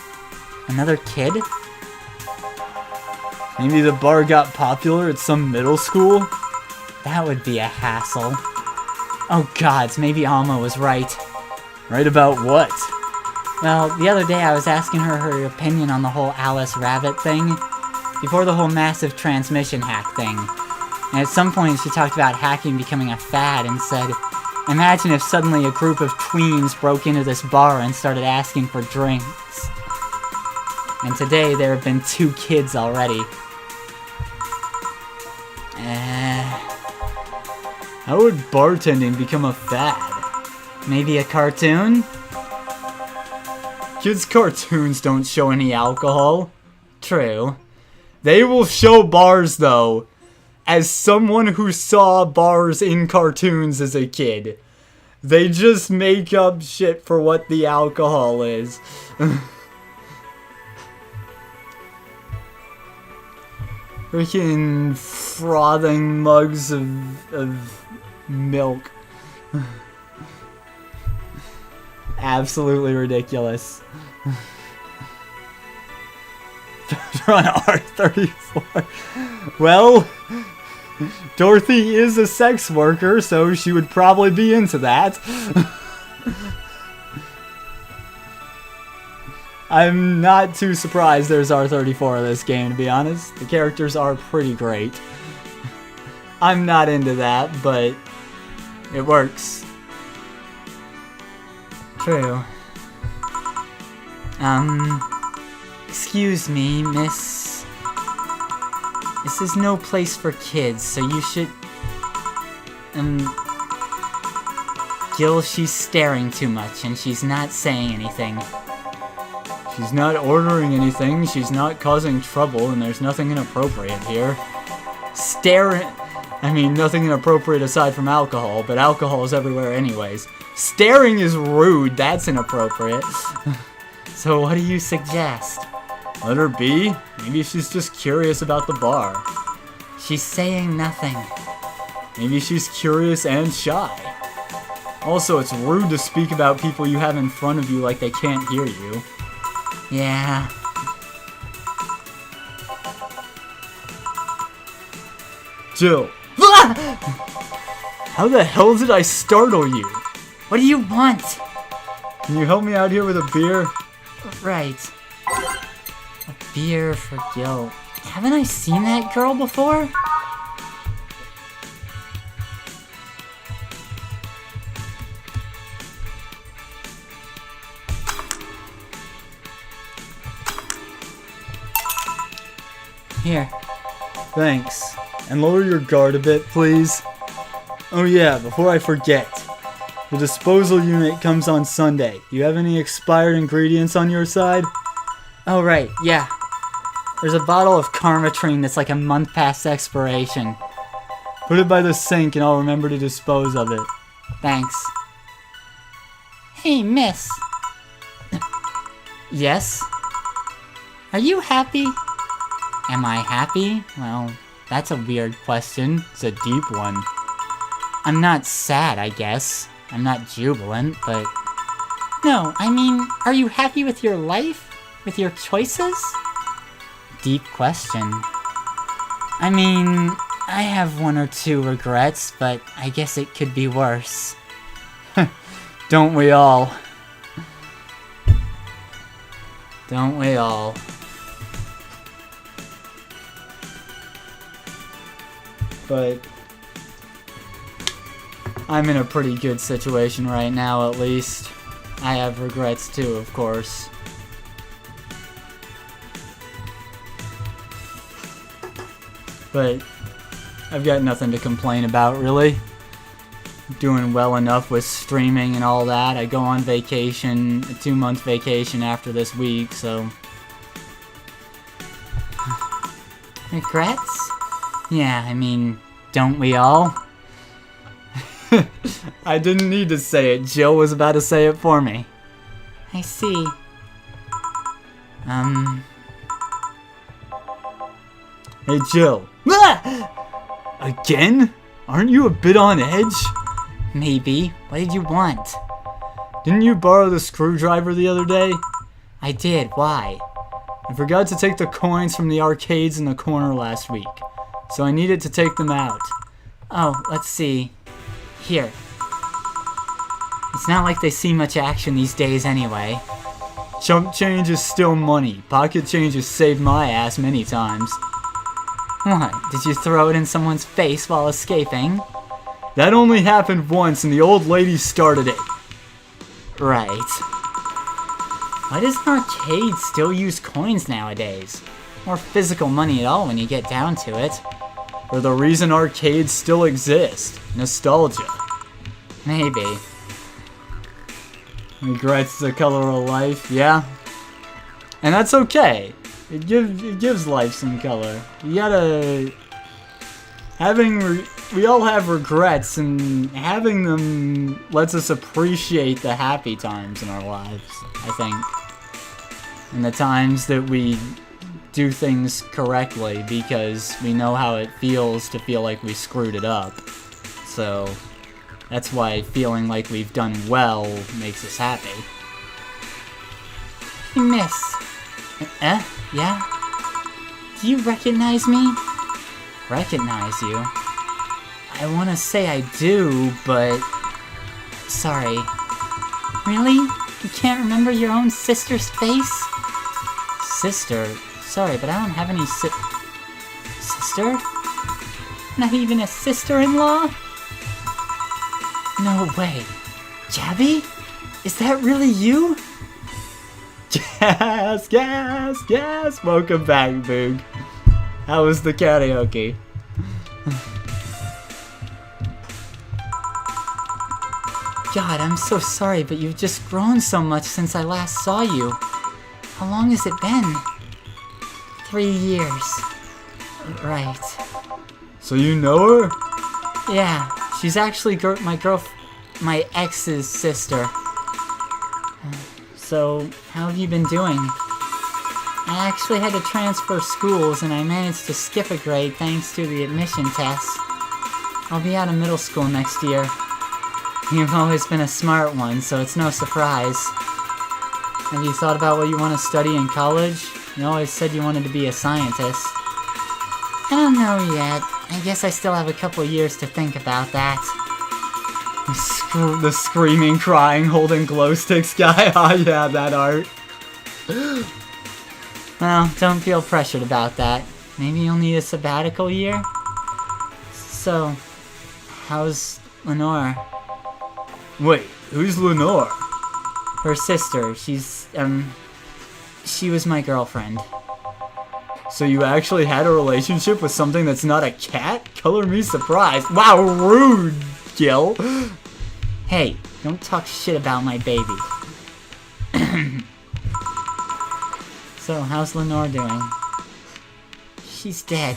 Another kid? Maybe the bar got popular at some middle school? That would be a hassle. Oh gods, maybe Alma was right. Right about what? Well, the other day I was asking her opinion on the whole Alice Rabbit thing, before the whole massive transmission hack thing. And at some point she talked about hacking becoming a fad and said, imagine if suddenly a group of tweens broke into this bar and started asking for drinks. And today there have been 2 kids already. How would bartending become a fad? Maybe a cartoon? Kids' cartoons don't show any alcohol. True. They will show bars, though. As someone who saw bars in cartoons as a kid. They just make up shit for what the alcohol is. Freaking frothing mugs of milk. Absolutely ridiculous. They're on R34. Well, Dorothy is a sex worker, so she would probably be into that. I'm not too surprised there's R34 in this game, to be honest. The characters are pretty great. I'm not into that, but it works. True. Excuse me, miss. This is no place for kids, so you should... Gil, she's staring too much, and she's not saying anything. She's not ordering anything, she's not causing trouble, and there's nothing inappropriate here. Staring... I mean, nothing inappropriate aside from alcohol, but alcohol is everywhere anyways. Staring is rude, that's inappropriate. So what do you suggest? Let her be. Maybe she's just curious about the bar. She's saying nothing. Maybe she's curious and shy. Also, it's rude to speak about people you have in front of you like they can't hear you. Yeah. Jill. How the hell did I startle you? What do you want? Can you help me out here with a beer? Right. A beer for Gil. Haven't I seen that girl before? Here. Thanks. And lower your guard a bit, please. Oh yeah, before I forget. The disposal unit comes on Sunday. Do you have any expired ingredients on your side? Oh right, yeah. There's a bottle of Karmatrine that's like a month past expiration. Put it by the sink and I'll remember to dispose of it. Thanks. Hey, miss. Yes? Are you happy? Am I happy? Well, that's a weird question. It's a deep one. I'm not sad, I guess. I'm not jubilant, but... No, I mean, are you happy with your life? With your choices? Deep question. I mean, I have 1 or 2 regrets, but I guess it could be worse. Don't we all? Don't we all? But I'm in a pretty good situation right now, at least. I have regrets too, of course. But I've got nothing to complain about, really. Doing well enough with streaming and all that. I go on vacation, a 2-month vacation after this week, so... Regrets? Yeah, I mean, don't we all? I didn't need to say it. Jill was about to say it for me. I see. Hey, Jill. Ah! Again? Aren't you a bit on edge? Maybe. What did you want? Didn't you borrow the screwdriver the other day? I did. Why? I forgot to take the coins from the arcades in the corner last week, so I needed to take them out. Oh, let's see. Here. It's not like they see much action these days anyway. Chump change is still money. Pocket change has saved my ass many times. What? Did you throw it in someone's face while escaping? That only happened once and the old lady started it. Right. Why does an arcade still use coins nowadays? Or physical money at all when you get down to it. For the reason arcades still exist. Nostalgia. Maybe. Regrets the color of life, yeah. And that's okay. It gives life some color. You gotta... we all have regrets, and having them lets us appreciate the happy times in our lives, I think. And the times that we do things correctly, because we know how it feels to feel like we screwed it up. So, that's why feeling like we've done well makes us happy. Hey, miss. Yeah? Do you recognize me? Recognize you? I want to say I do, but... Sorry. Really? You can't remember your own sister's face? Sister? Sorry, but I don't have any sister? Not even a sister-in-law? No way. Gabby? Is that really you? Gas, gas, gas! Welcome back, Boog. How was the karaoke? God, I'm so sorry, but you've just grown so much since I last saw you. How long has it been? 3 years. Right. So you know her? Yeah, she's actually my ex's sister. So, how have you been doing? I actually had to transfer schools and I managed to skip a grade thanks to the admission test. I'll be out of middle school next year. You've always been a smart one, so it's no surprise. Have you thought about what you want to study in college? You always said you wanted to be a scientist. I don't know yet. I guess I still have a couple years to think about that. The screaming, crying, holding glow sticks guy. Ah, yeah, that art. Well, don't feel pressured about that. Maybe you'll need a sabbatical year? So, how's Lenore? Wait, who's Lenore? Her sister. She was my girlfriend. So you actually had a relationship with something that's not a cat? Color me surprised. Wow, rude, Gil. Hey, don't talk shit about my baby. So, how's Lenore doing? She's dead.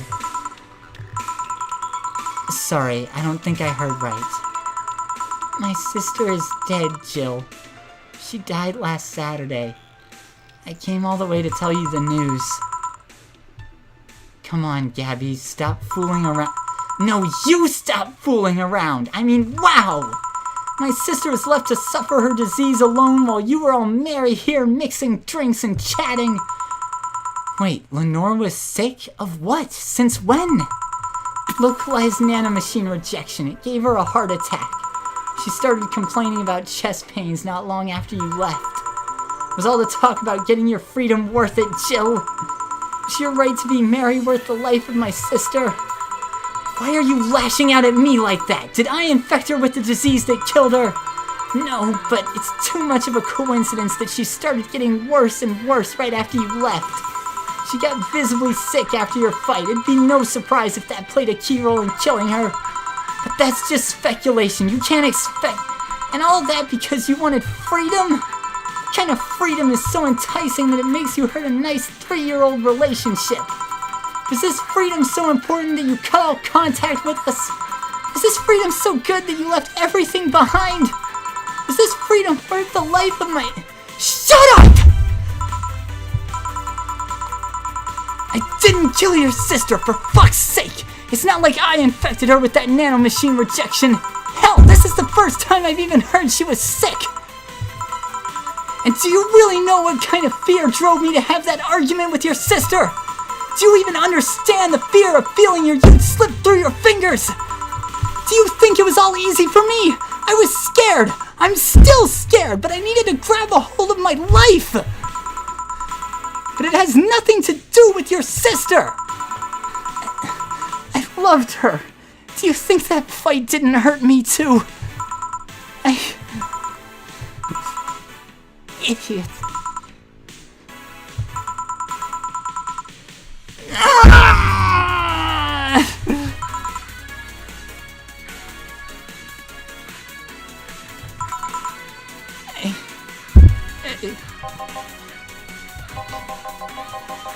Sorry, I don't think I heard right. My sister is dead, Jill. She died last Saturday. I came all the way to tell you the news. Come on, Gabby, stop fooling around. No, you stop fooling around! I mean, wow! My sister was left to suffer her disease alone while you were all merry here mixing drinks and chatting. Wait, Lenore was sick? Of what? Since when? Localized nanomachine rejection. It gave her a heart attack. She started complaining about chest pains not long after you left. Was all the talk about getting your freedom worth it, Jill? Was your right to be Mary worth the life of my sister? Why are you lashing out at me like that? Did I infect her with the disease that killed her? No, but it's too much of a coincidence that she started getting worse and worse right after you left. She got visibly sick after your fight. It'd be no surprise if that played a key role in killing her. But that's just speculation. You can't expect... And all that because you wanted freedom? What kind of freedom is so enticing that it makes you hurt a nice 3-year-old relationship? Is this freedom so important that you cut all contact with us? Is this freedom so good that you left everything behind? Is this freedom worth the life of my... Shut up! I didn't kill your sister, for fuck's sake! It's not like I infected her with that nanomachine rejection. Hell, this is the first time I've even heard she was sick. And do you really know what kind of fear drove me to have that argument with your sister? Do you even understand the fear of feeling your youth slip through your fingers? Do you think it was all easy for me? I was scared. I'm still scared, but I needed to grab a hold of my life. But it has nothing to do with your sister. I loved her. Do you think that fight didn't hurt me too? Idiot.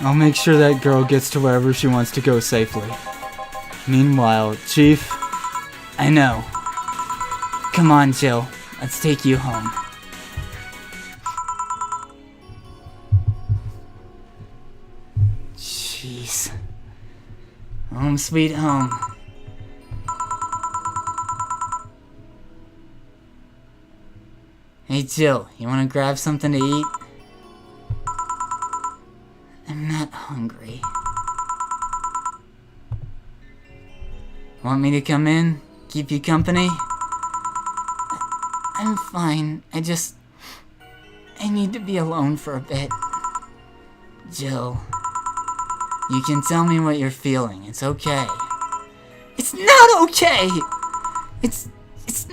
I'll make sure that girl gets to wherever she wants to go safely. Meanwhile, Chief... I know. Come on, Jill. Let's take you home. Jeez. Home sweet home. Hey, Jill, you want to grab something to eat? I'm not hungry. Want me to come in? Keep you company? I'm fine. I need to be alone for a bit. Jill, you can tell me what you're feeling. It's okay. It's not okay! It's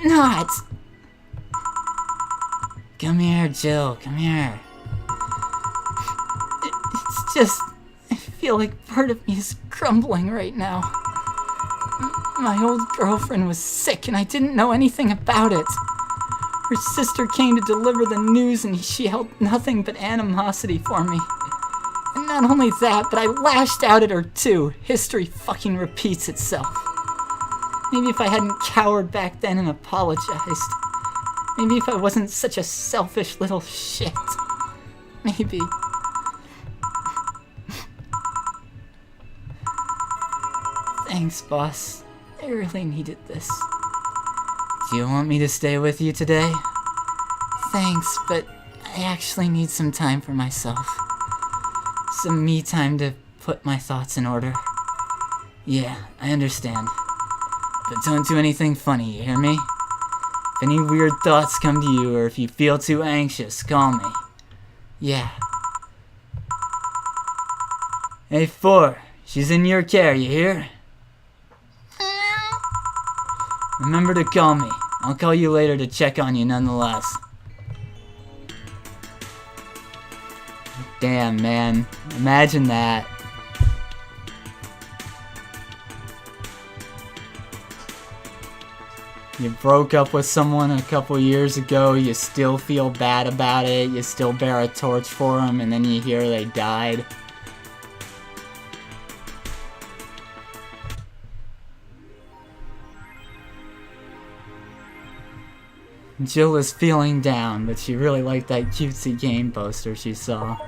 not. Come here, Jill. Come here. It's just... I feel like part of me is crumbling right now. My old girlfriend was sick and I didn't know anything about it. Her sister came to deliver the news and she held nothing but animosity for me. And not only that, but I lashed out at her too. History fucking repeats itself. Maybe if I hadn't cowered back then and apologized. Maybe if I wasn't such a selfish little shit. Maybe. Thanks, boss. I really needed this. Do you want me to stay with you today? Thanks, but I actually need some time for myself. Some me time to put my thoughts in order. Yeah, I understand. But don't do anything funny, you hear me? If any weird thoughts come to you, or if you feel too anxious, call me. Yeah. Hey, 4. She's in your care, you hear? Remember to call me. I'll call you later to check on you nonetheless. Damn, man. Imagine that. You broke up with someone a couple years ago, you still feel bad about it, you still bear a torch for them, and then you hear they died. Jill is feeling down, but she really liked that cutesy game poster she saw.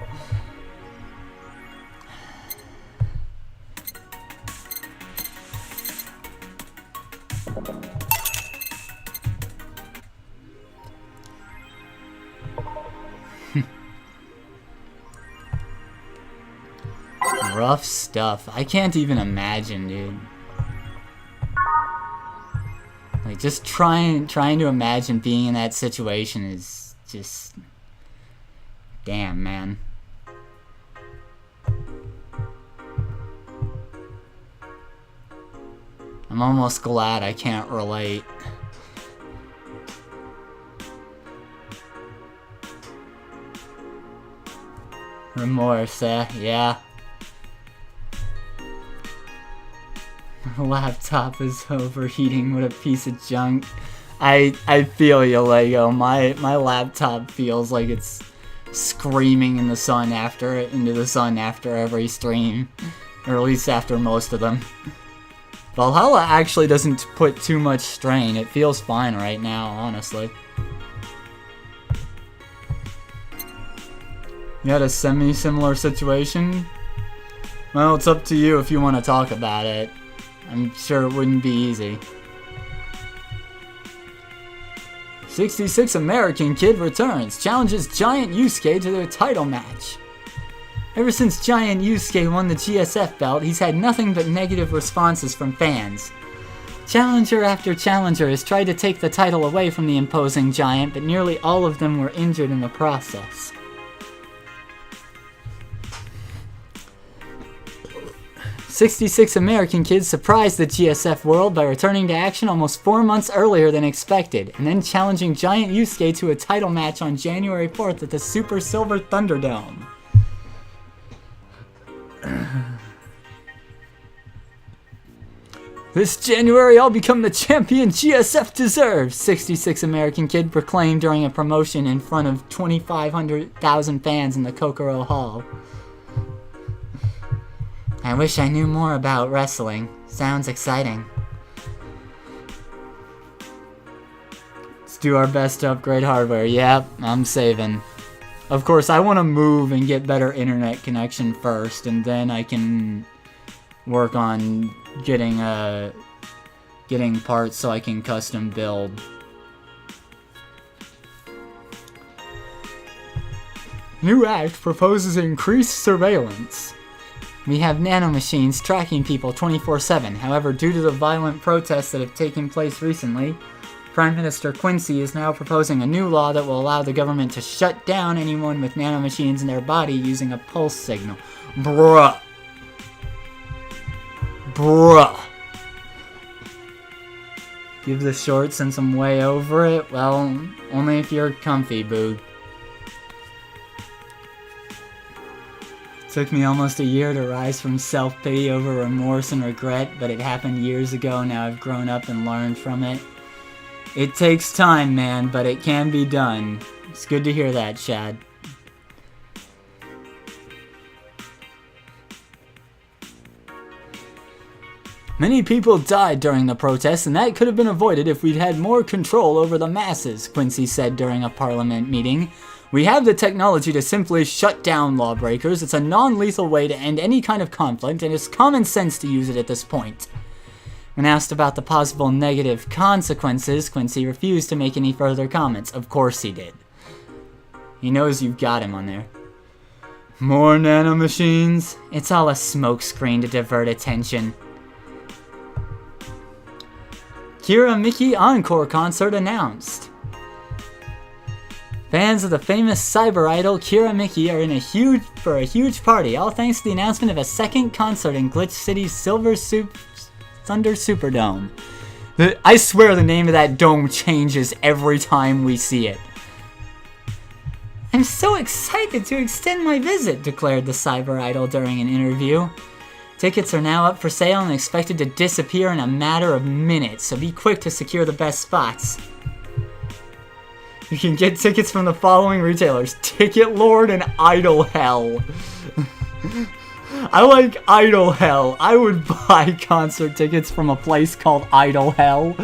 Rough stuff. I can't even imagine, dude. Like, just trying to imagine being in that situation is just Damn, man. I'm almost glad I can't relate. Remorse, yeah. My laptop is overheating. What a piece of junk. I feel you, Lego. My laptop feels like it's screaming in the sun into the sun after every stream. Or at least after most of them. Valhalla actually doesn't put too much strain. It feels fine right now, honestly. You had a semi-similar situation? Well, it's up to you if you want to talk about it. I'm sure it wouldn't be easy. 66 American kid returns, challenges Giant Yusuke to their title match. Ever since Giant Yusuke won the GSF belt, he's had nothing but negative responses from fans. Challenger after challenger has tried to take the title away from the imposing giant, but nearly all of them were injured in the process. 66 American kids surprised the GSF world by returning to action almost 4 months earlier than expected, and then challenging Giant Yusuke to a title match on January 4th at the Super Silver Thunderdome. This January, I'll become the champion GSF deserves, 66 American kid proclaimed during a promotion in front of 2,500,000 fans in the Kokoro Hall. I wish I knew more about wrestling. Sounds exciting. Let's do our best to upgrade hardware. Yep, I'm saving. Of course, I want to move and get better internet connection first, and then I can work on getting parts so I can custom build. New act proposes increased surveillance. We have nanomachines tracking people 24/7. However, due to the violent protests that have taken place recently, Prime Minister Quincy is now proposing a new law that will allow the government to shut down anyone with nanomachines in their body using a pulse signal. Bruh. Give the shorts since I'm way over it? Well, only if you're comfy, boo. Took me almost a year to rise from self-pity over remorse and regret, but it happened years ago. Now I've grown up and learned from it. It takes time, man, but it can be done. It's good to hear that, Chad. Many people died during the protests, and that could have been avoided if we'd had more control over the masses, Quincy said during a parliament meeting. We have the technology to simply shut down lawbreakers. It's a non-lethal way to end any kind of conflict, and it's common sense to use it at this point. When asked about the possible negative consequences, Quincy refused to make any further comments. Of course he did. He knows you've got him on there. More nanomachines? It's all a smokescreen to divert attention. Kira Miki Encore concert announced. Fans of the famous cyber idol Kira Miki are for a huge party, all thanks to the announcement of a second concert in Glitch City's Thunder Superdome. I swear the name of that dome changes every time we see it. I'm so excited to extend my visit, declared the cyber idol during an interview. Tickets are now up for sale and expected to disappear in a matter of minutes, so be quick to secure the best spots. You can get tickets from the following retailers: Ticket Lord and Idol Hell. I like Idol Hell. I would buy concert tickets from a place called Idol Hell.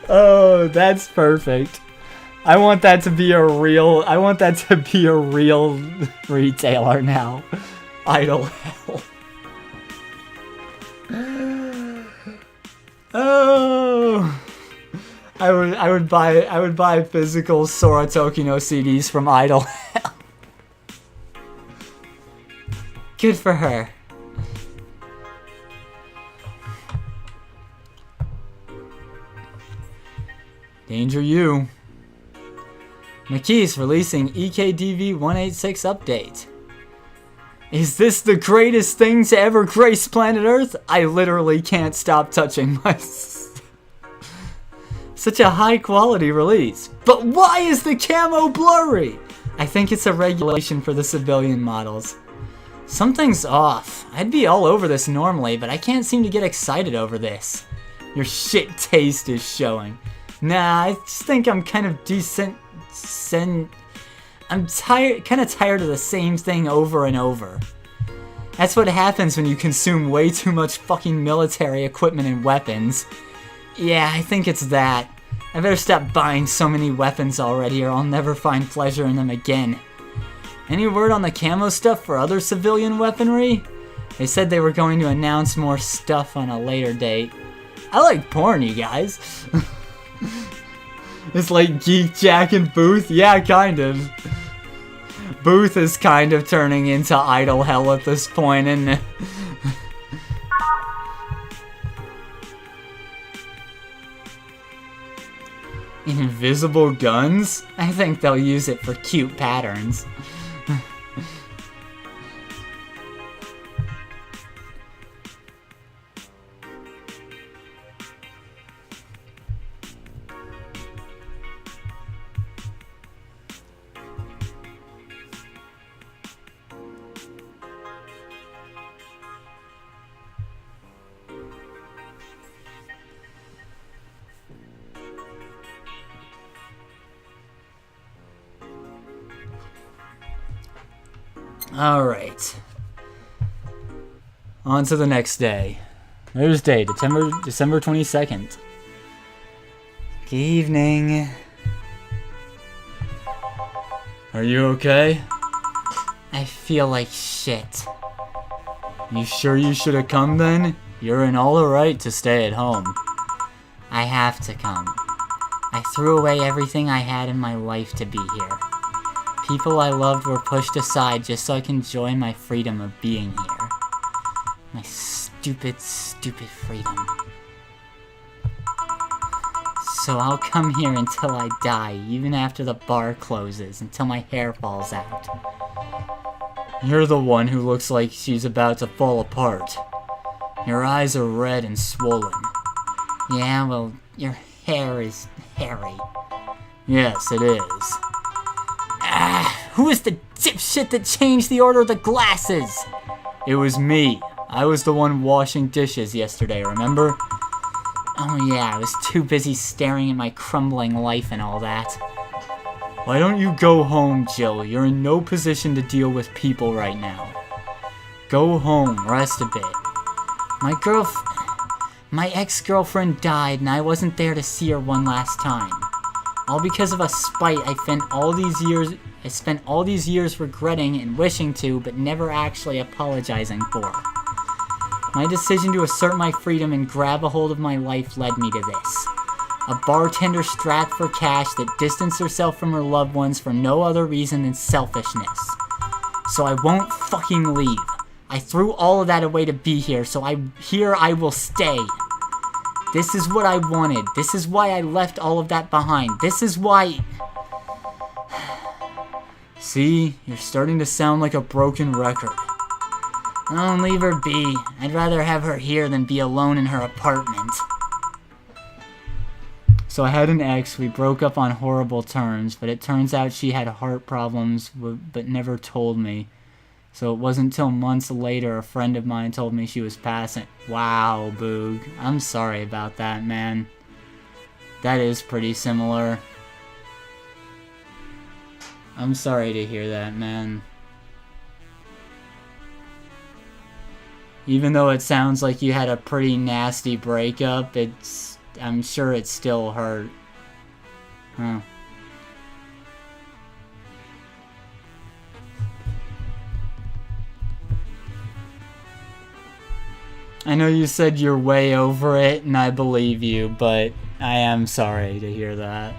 Oh, that's perfect. I want that to be a real retailer now. Idol Hell. Oh, I would buy physical Sora Tokino CDs from Idol Hell. Good for her. Danger you. McKee's releasing EKDV 186 update. Is this the greatest thing to ever grace planet Earth? I literally can't stop touching my... Such a high quality release. But why is the camo blurry? I think it's a regulation for the civilian models. Something's off. I'd be all over this normally, but I can't seem to get excited over this. Your shit taste is showing. Nah, I just think I'm kind of I'm kind of tired of the same thing over and over. That's what happens when you consume way too much fucking military equipment and weapons. Yeah, I think it's that. I better stop buying so many weapons already or I'll never find pleasure in them again. Any word on the camo stuff for other civilian weaponry? They said they were going to announce more stuff on a later date. I like porn, you guys. It's like Geek Jack and Booth? Yeah, kind of. Booth is kind of turning into idle hell at this point, and invisible guns? I think they'll use it for cute patterns. Alright. On to the next day. Thursday, December 22nd. Good evening. Are you okay? I feel like shit. You sure you should have come then? You're in all the right to stay at home. I have to come. I threw away everything I had in my life to be here. People I loved were pushed aside just so I can enjoy my freedom of being here. My stupid, stupid freedom. So I'll come here until I die, even after the bar closes, until my hair falls out. You're the one who looks like she's about to fall apart. Your eyes are red and swollen. Yeah, well, your hair is hairy. Yes, it is. Who is the dipshit that changed the order of the glasses? It was me. I was the one washing dishes yesterday, remember? Oh yeah, I was too busy staring at my crumbling life and all that. Why don't you go home, Jill? You're in no position to deal with people right now. Go home, rest a bit. My ex-girlfriend died and I wasn't there to see her one last time. All because of a spite I spent all these years regretting and wishing to, but never actually apologizing for. My decision to assert my freedom and grab a hold of my life led me to this. A bartender strapped for cash that distanced herself from her loved ones for no other reason than selfishness. So I won't fucking leave. I threw all of that away to be here, so I will stay. This is what I wanted. This is why I left all of that behind. This is why... See, you're starting to sound like a broken record. Oh, leave her be. I'd rather have her here than be alone in her apartment. So I had an ex, we broke up on horrible terms, but it turns out she had heart problems, but never told me. So it wasn't till months later a friend of mine told me she was passing. Wow, Boog. I'm sorry about that, man. That is pretty similar. I'm sorry to hear that, man. Even though it sounds like you had a pretty nasty breakup, I'm sure it still hurt. Huh. I know you said you're way over it, and I believe you, but I am sorry to hear that.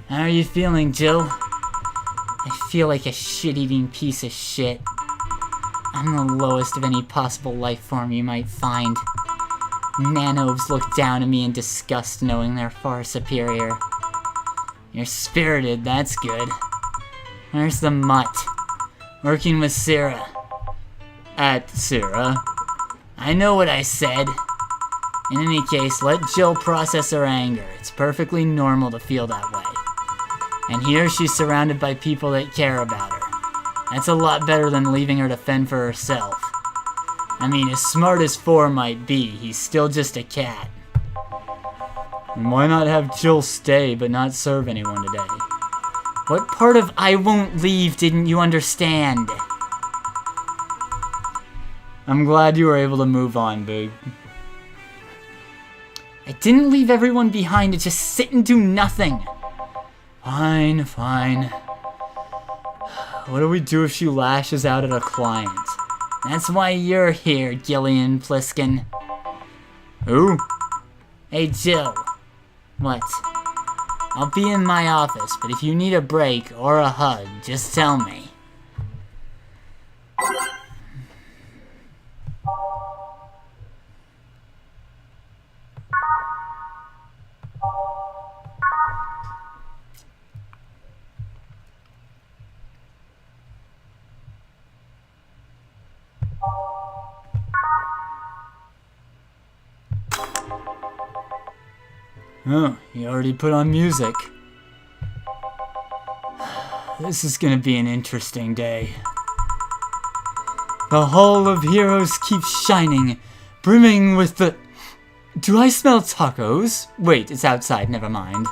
How are you feeling, Jill? I feel like a shit-eating piece of shit. I'm the lowest of any possible life form you might find. Nanovs look down at me in disgust knowing they're far superior. You're spirited, that's good. Where's the mutt? Working with Sarah. At Sarah. I know what I said. In any case, let Jill process her anger. It's perfectly normal to feel that way. And here she's surrounded by people that care about her. That's a lot better than leaving her to fend for herself. I mean, as smart as 4 might be, he's still just a cat. And why not have Jill stay but not serve anyone today? What part of I won't leave didn't you understand? I'm glad you were able to move on, Boog. I didn't leave everyone behind to just sit and do nothing. Fine, fine. What do we do if she lashes out at a client? That's why you're here, Gillian Pliskin. Who? Hey, Jill. What? I'll be in my office, but if you need a break or a hug, just tell me. Oh, you already put on music. This is gonna be an interesting day. The Hall of Heroes keeps shining, brimming with the... Do I smell tacos? Wait, it's outside, never mind.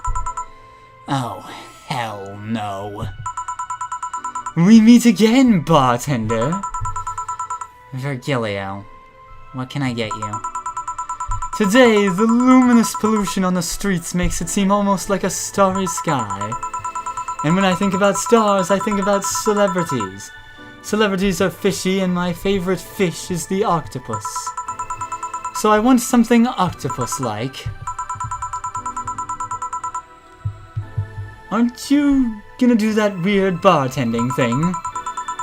Oh, hell no. We meet again, bartender. Virgilio, what can I get you? Today, the luminous pollution on the streets makes it seem almost like a starry sky. And when I think about stars, I think about celebrities. Celebrities are fishy, and my favorite fish is the octopus. So I want something octopus-like. Aren't you gonna do that weird bartending thing?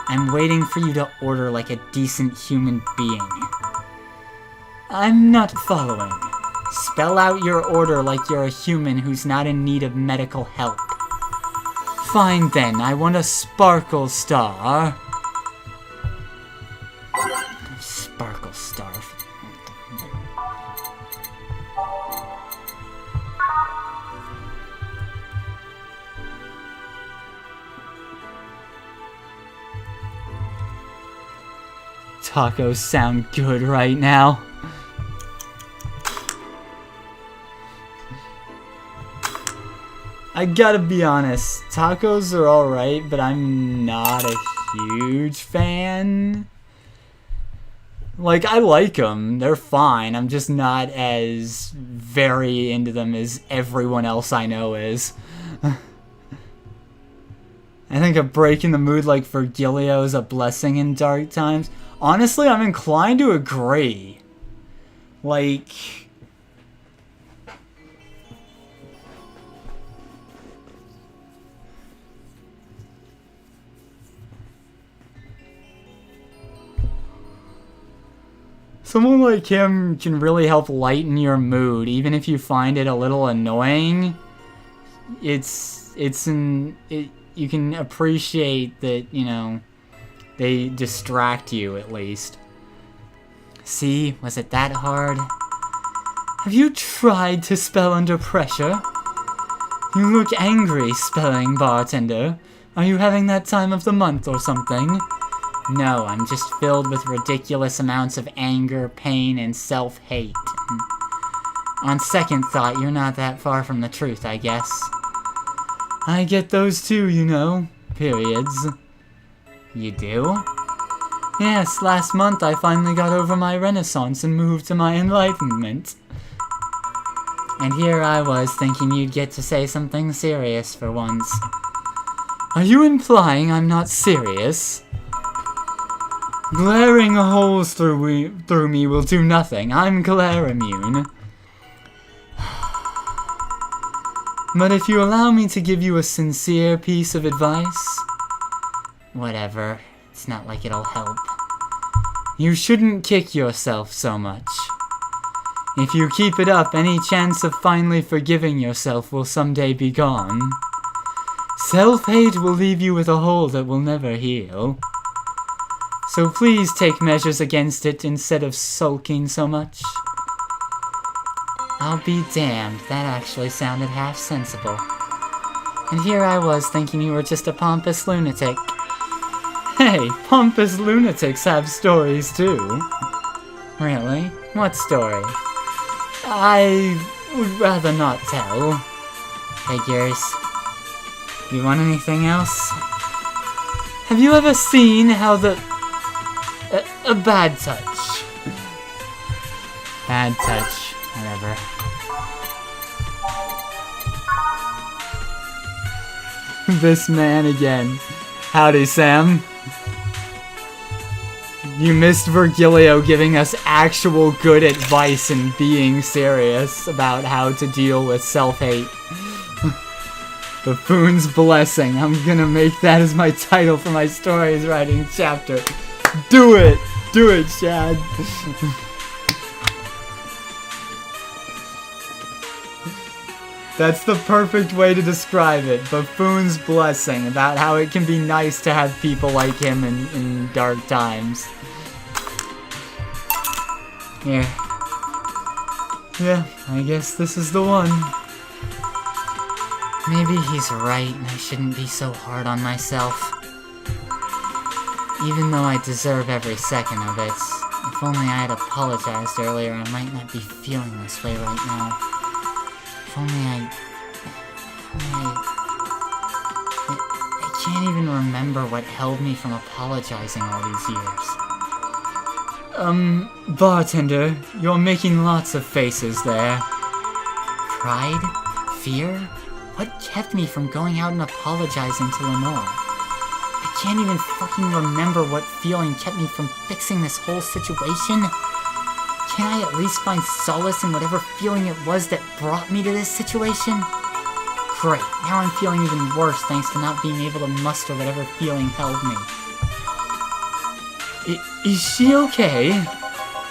I'm waiting for you to order like a decent human being. I'm not following. Spell out your order like you're a human who's not in need of medical help. Fine then, I want a sparkle star. Sparkle star. Tacos sound good right now. I gotta be honest, tacos are alright, but I'm not a huge fan. Like, I like them, they're fine, I'm just not as very into them as everyone else I know is. I think a break in the mood like Virgilio is a blessing in dark times. Honestly, I'm inclined to agree. Like... Someone like him can really help lighten your mood, even if you find it a little annoying. You can appreciate that, you know, they distract you at least. See, was it that hard? Have you tried to spell under pressure? You look angry spelling, bartender. Are you having that time of the month or something? No, I'm just filled with ridiculous amounts of anger, pain, and self-hate. On second thought, you're not that far from the truth, I guess. I get those too, you know. Periods. You do? Yes, last month I finally got over my renaissance and moved to my enlightenment. And here I was thinking you'd get to say something serious for once. Are you implying I'm not serious? Glaring holes through me will do nothing. I'm glare immune. But if you allow me to give you a sincere piece of advice... Whatever. It's not like it'll help. You shouldn't kick yourself so much. If you keep it up, any chance of finally forgiving yourself will someday be gone. Self-hate will leave you with a hole that will never heal. So please take measures against it instead of sulking so much. I'll be damned, that actually sounded half sensible. And here I was thinking you were just a pompous lunatic. Hey, pompous lunatics have stories too. Really? What story? I would rather not tell. Figures. You want anything else? Have you ever seen how the... A bad touch. Bad touch. Whatever. This man again. Howdy, Sam. You missed Virgilio giving us actual good advice and being serious about how to deal with self-hate. Buffoon's Blessing. I'm gonna make that as my title for my stories writing chapter. Do it! Do it, Chad! That's the perfect way to describe it. Buffoon's Blessing. About how it can be nice to have people like him in dark times. Here. Yeah, I guess this is the one. Maybe he's right and I shouldn't be so hard on myself. Even though I deserve every second of it. If only I had apologized earlier, I might not be feeling this way right now. If only I can't even remember what held me from apologizing all these years. Bartender, you're making lots of faces there. Pride? Fear? What kept me from going out and apologizing to Lenore? I can't even fucking remember what feeling kept me from fixing this whole situation. Can I at least find solace in whatever feeling it was that brought me to this situation? Great, now I'm feeling even worse thanks to not being able to muster whatever feeling held me. Is she okay?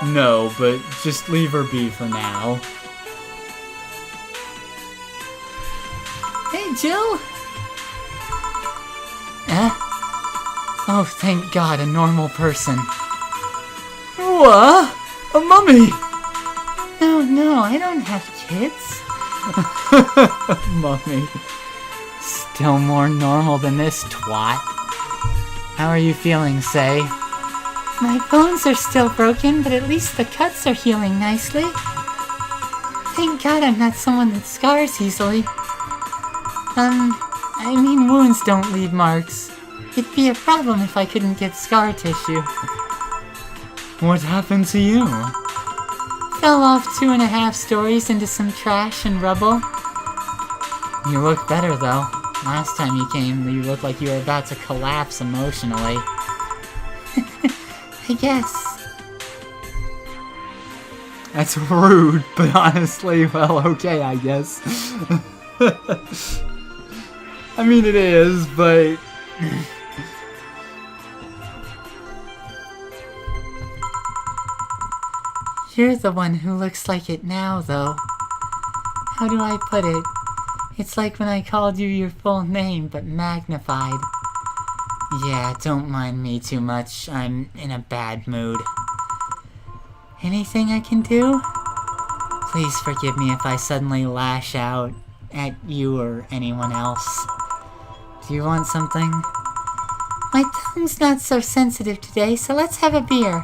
No, but just leave her be for now. Hey, Jill! Oh, thank God, a normal person. What? A mummy! No, I don't have kids. Mummy. Still more normal than this twat. How are you feeling, Say? My bones are still broken, but at least the cuts are healing nicely. Thank God I'm not someone that scars easily. I mean, wounds don't leave marks. It'd be a problem if I couldn't get scar tissue. What happened to you? Fell off 2.5 stories into some trash and rubble. You look better, though. Last time you came, you looked like you were about to collapse emotionally. I guess. That's rude, but honestly, well, okay, I guess. I mean, it is, but... You're the one who looks like it now, though. How do I put it? It's like when I called you your full name, but magnified. Yeah, don't mind me too much. I'm in a bad mood. Anything I can do? Please forgive me if I suddenly lash out at you or anyone else. Do you want something? My tongue's not so sensitive today, so let's have a beer.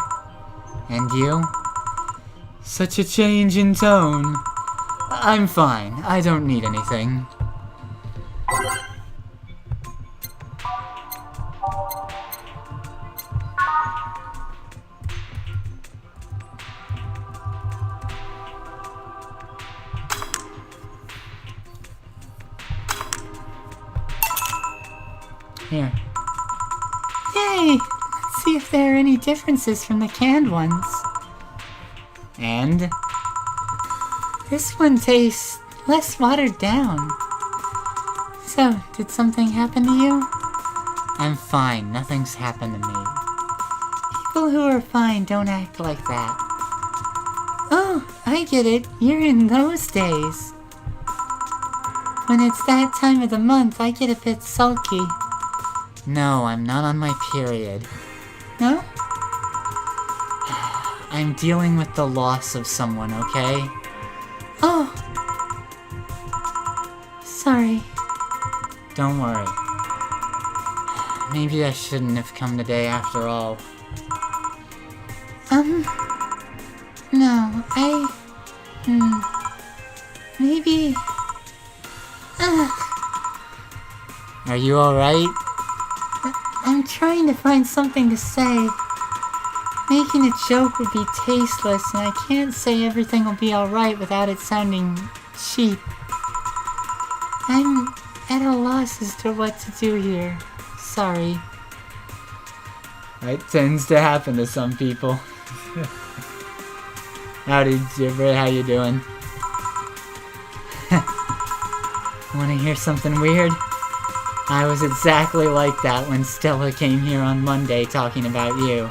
And you? Such a change in tone. I'm fine. I don't need anything. Here. Yay! Let's see if there are any differences from the canned ones. And? This one tastes less watered down. So, did something happen to you? I'm fine. Nothing's happened to me. People who are fine don't act like that. Oh, I get it. You're in those days. When it's that time of the month, I get a bit sulky. No, I'm not on my period. No? I'm dealing with the loss of someone, okay? Oh. Sorry. Don't worry. Maybe I shouldn't have come today after all. No, maybe... Are you alright? I'm trying to find something to say. Making a joke would be tasteless, and I can't say everything will be alright without it sounding cheap. I'm at a loss as to what to do here. Sorry. That tends to happen to some people. Howdy, Jibber, how you doing? Wanna hear something weird? I was exactly like that when Stella came here on Monday talking about you.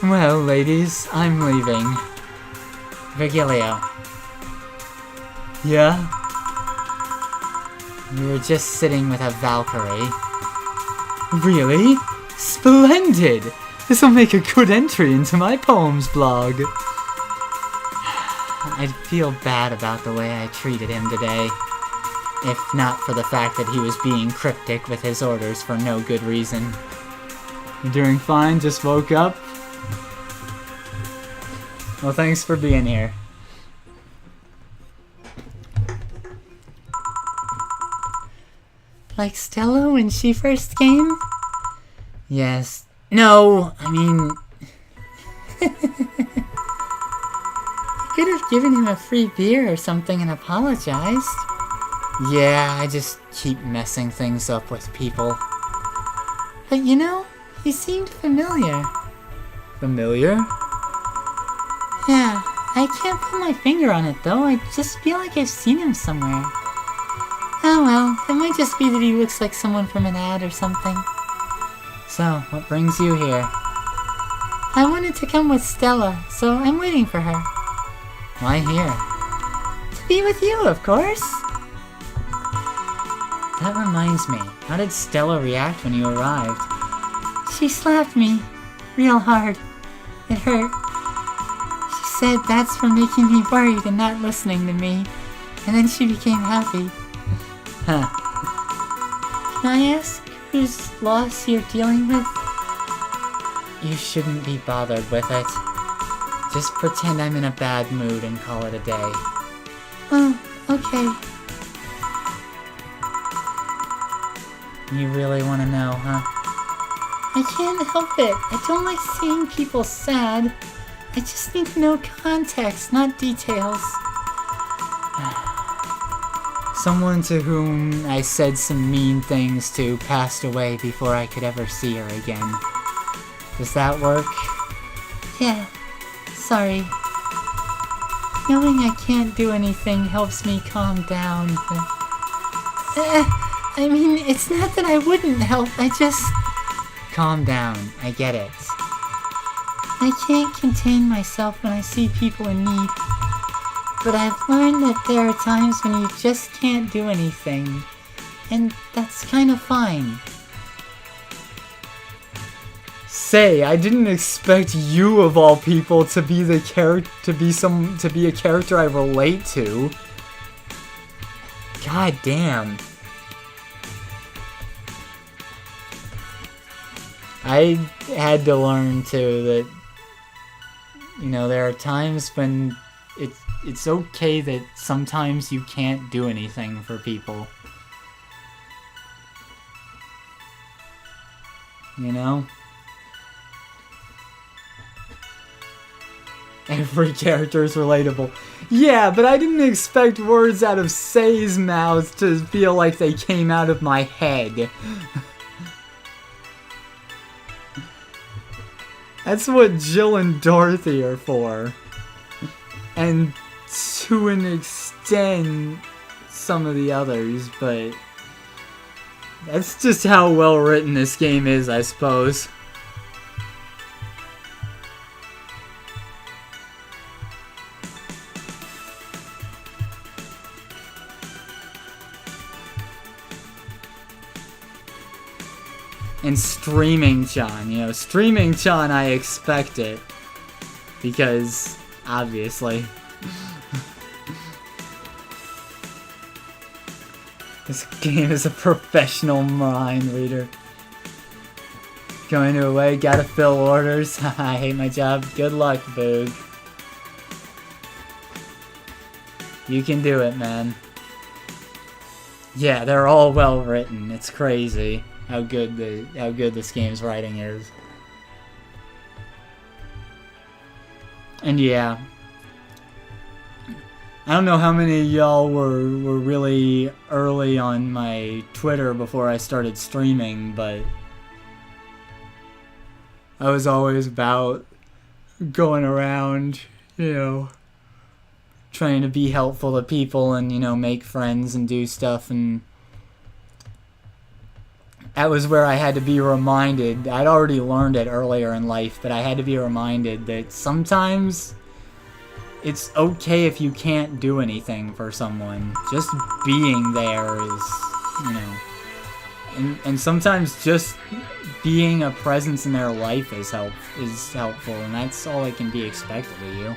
Well, ladies, I'm leaving. Virgilio, Yeah? we were just sitting with a Valkyrie. Really? Splendid! This'll make a good entry into my poems blog. I'd feel bad about the way I treated him today, if not for the fact that he was being cryptic with his orders for no good reason. You doing fine? Just woke up? Well, thanks for being here. Like Stella when she first came? Yes. No, I mean... You could have given him a free beer or something and apologized. Yeah, I just keep messing things up with people. But you know, he seemed familiar. Familiar? Yeah, I can't put my finger on it though, I just feel like I've seen him somewhere. Oh well, it might just be that he looks like someone from an ad or something. So, what brings you here? I wanted to come with Stella, so I'm waiting for her. Why here? To be with you, of course! That reminds me, how did Stella react when you arrived? She slapped me. Real hard. It hurt. She said that's for making me worried and not listening to me. And then she became happy. Huh. Can I ask whose loss you're dealing with? You shouldn't be bothered with it. Just pretend I'm in a bad mood and call it a day. Oh, okay. You really want to know, huh? I can't help it. I don't like seeing people sad. I just need to know context, not details. Someone to whom I said some mean things to passed away before I could ever see her again. Does that work? Yeah. Sorry. Knowing I can't do anything helps me calm down. I mean, it's not that I wouldn't help, I just... Calm down, I get it. I can't contain myself when I see people in need. But I've learned that there are times when you just can't do anything. And that's kind of fine. Say, I didn't expect you of all people to be the to be a character I relate to. God damn. I had to learn too that, you know, there are times when it's okay that sometimes you can't do anything for people. You know? Every character is relatable. Yeah, but I didn't expect words out of Say's mouth to feel like they came out of my head. That's what Jill and Dorothy are for. And to an extent, some of the others, but that's just how well written this game is, I suppose. And streaming Chan, you know, streaming Chan, I expect it. Because, obviously. This game is a professional mind reader. Going away, gotta fill orders. I hate my job. Good luck, Boog. You can do it, man. Yeah, they're all well written. It's crazy how good this game's writing is. And yeah, I don't know how many of y'all were really early on my Twitter before I started streaming, but I was always about going around, you know, trying to be helpful to people and, you know, make friends and do stuff, and that was where I had to be reminded. I'd already learned it earlier in life, but I had to be reminded that sometimes it's okay if you can't do anything for someone. Just being there is, you know, and sometimes just being a presence in their life is helpful, and that's all that can be expected of you.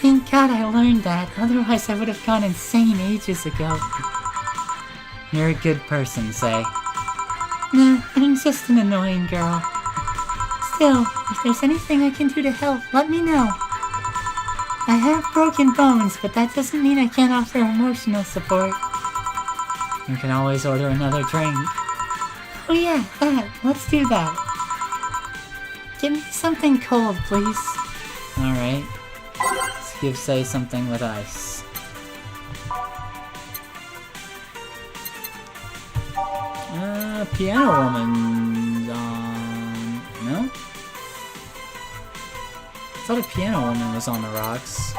Thank God I learned that, otherwise I would have gone insane ages ago. You're a good person, Say. Nah, I'm just an annoying girl. Still, if there's anything I can do to help, let me know. I have broken bones, but that doesn't mean I can't offer emotional support. You can always order another drink. Oh yeah, that. Let's do that. Give me something cold, please. Alright. Let's give Say something with ice. Piano Woman's on... No? I thought a Piano Woman was on the rocks.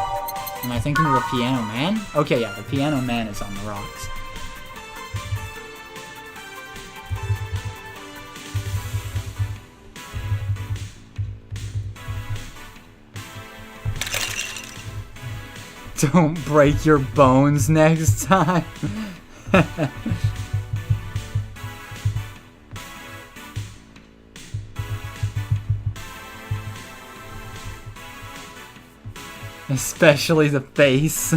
Am I thinking of the Piano Man? Okay, yeah, the Piano Man is on the rocks. Don't break your bones next time. Especially the face.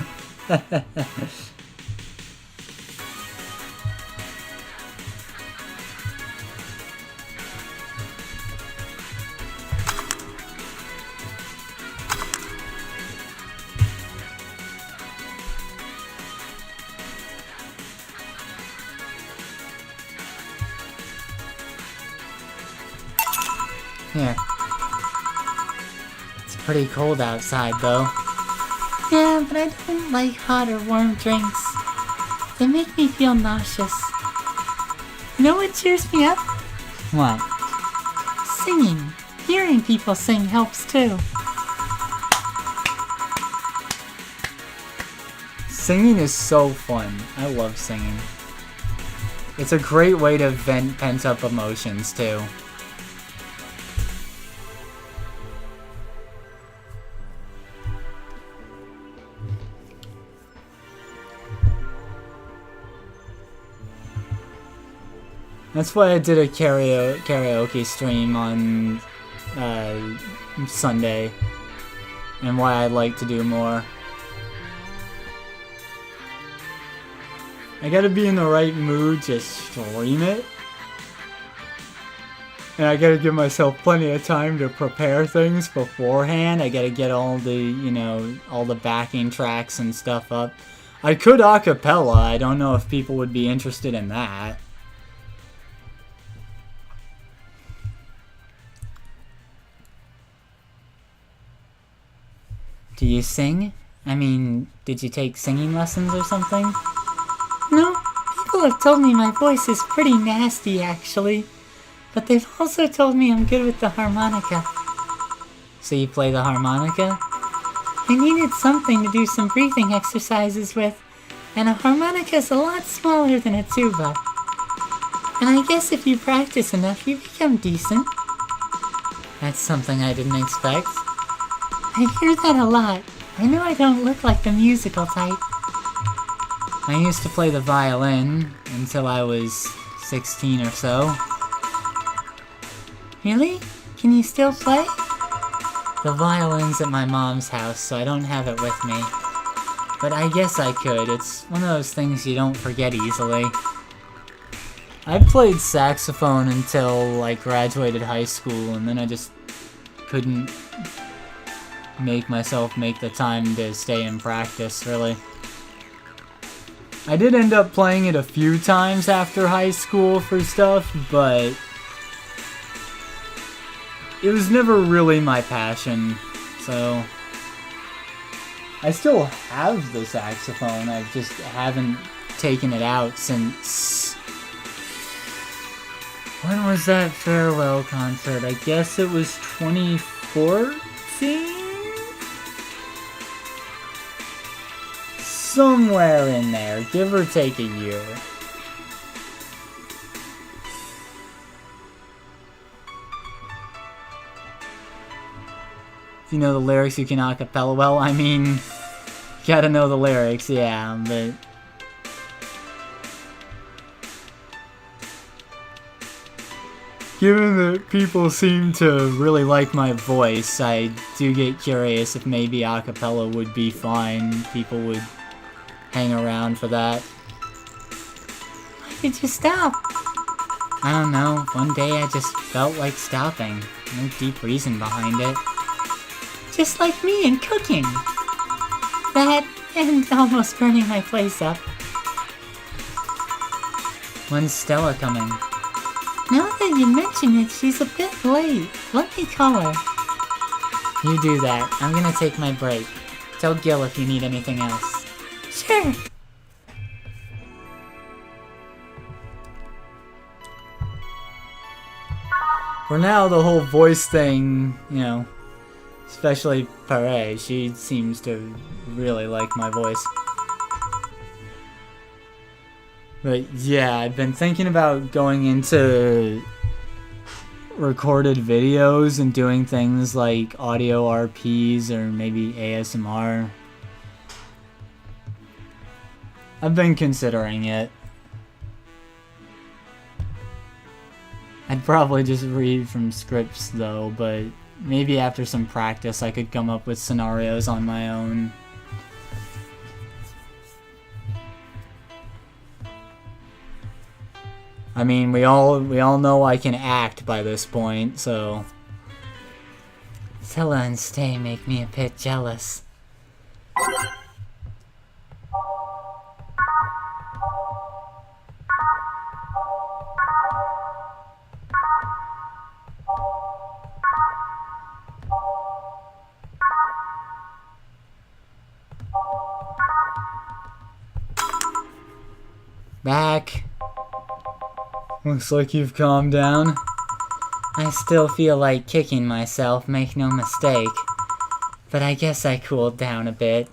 Here. It's pretty cold outside, though. Yeah, but I don't like hot or warm drinks. They make me feel nauseous. You know what cheers me up? What? Singing. Hearing people sing helps too. Singing is so fun. I love singing. It's a great way to vent pent-up emotions, too. That's why I did a karaoke stream on Sunday, and why I'd like to do more. I gotta be in the right mood to stream it, and I gotta give myself plenty of time to prepare things beforehand. I gotta get all the, you know, all the backing tracks and stuff up. I could acapella. I don't know if people would be interested in that. Do you sing? I mean, did you take singing lessons or something? No, people have told me my voice is pretty nasty, actually. But they've also told me I'm good with the harmonica. So you play the harmonica? I needed something to do some breathing exercises with, and a harmonica is a lot smaller than a tuba. And I guess if you practice enough, you become decent. That's something I didn't expect. I hear that a lot. I know I don't look like the musical type. I used to play the violin until I was 16 or so. Really? Can you still play? The violin's at my mom's house, so I don't have it with me. But I guess I could. It's one of those things you don't forget easily. I played saxophone until I graduated high school, and then I just couldn't make myself make the time to stay in practice, really. I did end up playing it a few times after high school for stuff, but it was never really my passion, so I still have the saxophone, I just haven't taken it out since... When was that farewell concert? I guess it was 2014? Somewhere in there, give or take a year. If you know the lyrics, you can acapella. Well, I mean, gotta know the lyrics, yeah, but... Given that people seem to really like my voice, I do get curious if maybe acapella would be fine. People would hang around for that. Why did you stop? I don't know. One day I just felt like stopping. No deep reason behind it. Just like me in cooking. That, and almost burning my place up. When's Stella coming? Now that you mention it, she's a bit late. Let me call her. You do that. I'm gonna take my break. Tell Gil if you need anything else. Sure. For now, the whole voice thing, you know, especially Pare, she seems to really like my voice. But yeah, I've been thinking about going into recorded videos and doing things like audio RPs or maybe ASMR. I've been considering it. I'd probably just read from scripts though, but maybe after some practice I could come up with scenarios on my own. I mean, we all know I can act by this point, so... Stella and Stay make me a bit jealous. Back. Looks like you've calmed down. I still feel like kicking myself, make no mistake. But I guess I cooled down a bit.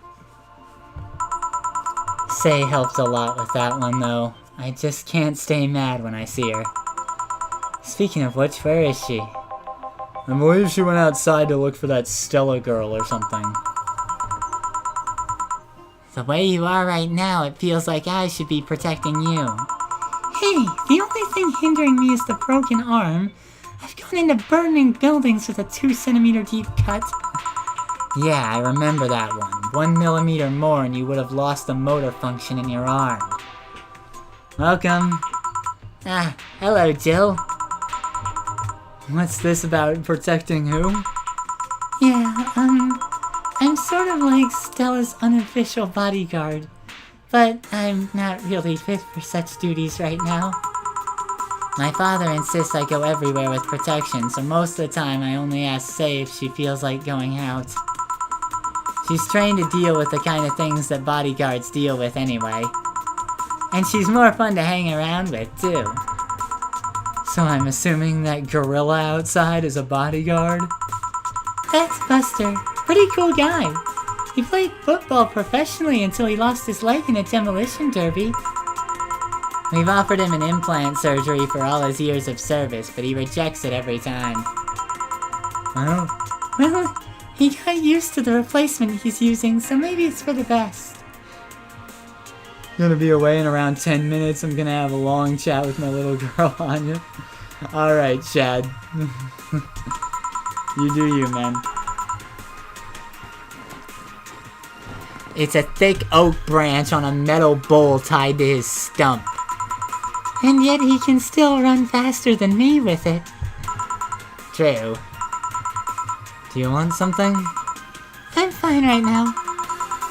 Say helped a lot with that one though. I just can't stay mad when I see her. Speaking of which, where is she? I believe she went outside to look for that Stella girl or something. The way you are right now, it feels like I should be protecting you. Hey, the only thing hindering me is the broken arm. I've gone into burning buildings with a 2-centimeter deep cut. Yeah, I remember that one. 1 millimeter more and you would have lost the motor function in your arm. Welcome. Ah, hello, Jill. What's this about protecting who? Yeah, I'm sort of like Stella's unofficial bodyguard. But I'm not really fit for such duties right now. My father insists I go everywhere with protection, so most of the time I only ask Say if she feels like going out. She's trained to deal with the kind of things that bodyguards deal with anyway. And she's more fun to hang around with, too. So I'm assuming that gorilla outside is a bodyguard? That's Buster. Pretty cool guy. He played football professionally until he lost his leg in a demolition derby. We've offered him an implant surgery for all his years of service, but he rejects it every time. Oh. Well, he got used to the replacement he's using, so maybe it's for the best. Gonna be away in around 10 minutes. I'm gonna have a long chat with my little girl, Anya. Alright, Chad. You do you, man. It's a thick oak branch on a metal bowl tied to his stump. And yet he can still run faster than me with it. True. Do you want something? I'm fine right now.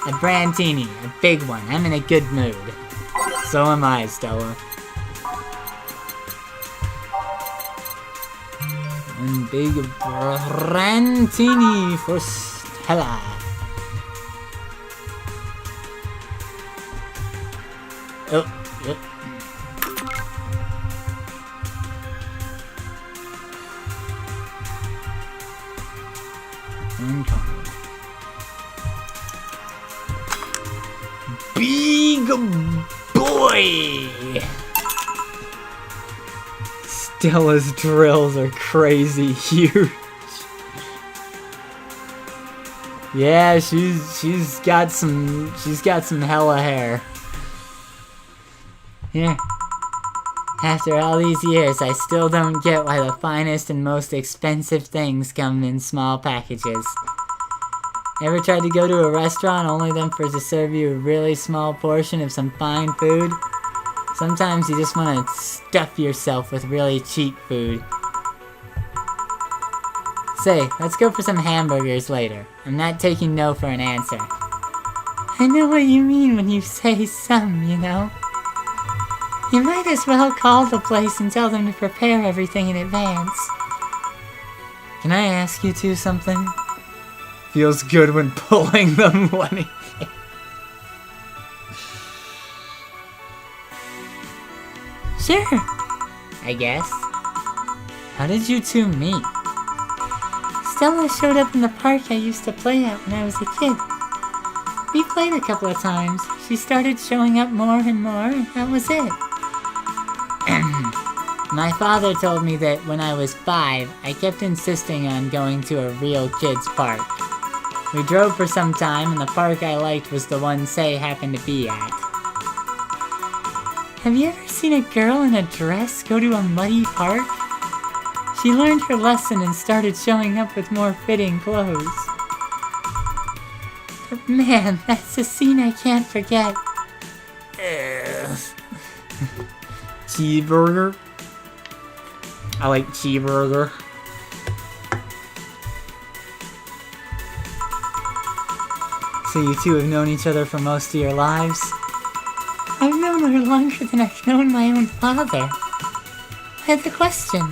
A brandini, a big one. I'm in a good mood. So am I, Stella. One big brandini for Stella. Oh, yep. Uncommon. Big boy! Stella's drills are crazy huge. Yeah, she's got some hella hair. Here. After all these years, I still don't get why the finest and most expensive things come in small packages. Ever tried to go to a restaurant only then for to serve you a really small portion of some fine food? Sometimes you just want to stuff yourself with really cheap food. Say, let's go for some hamburgers later. I'm not taking no for an answer. I know what you mean when you say some, you know? You might as well call the place and tell them to prepare everything in advance. Can I ask you two something? Feels good when pulling the money. Sure, I guess. How did you two meet? Stella showed up in the park I used to play at when I was a kid. We played a couple of times. She started showing up more and more, and that was it. My father told me that when I was 5, I kept insisting on going to a real kids' park. We drove for some time, and the park I liked was the one Say happened to be at. Have you ever seen a girl in a dress go to a muddy park? She learned her lesson and started showing up with more fitting clothes. But man, that's a scene I can't forget. Cheeseburger. I like cheeseburger. So you two have known each other for most of your lives? I've known her longer than I've known my own father. Why the question?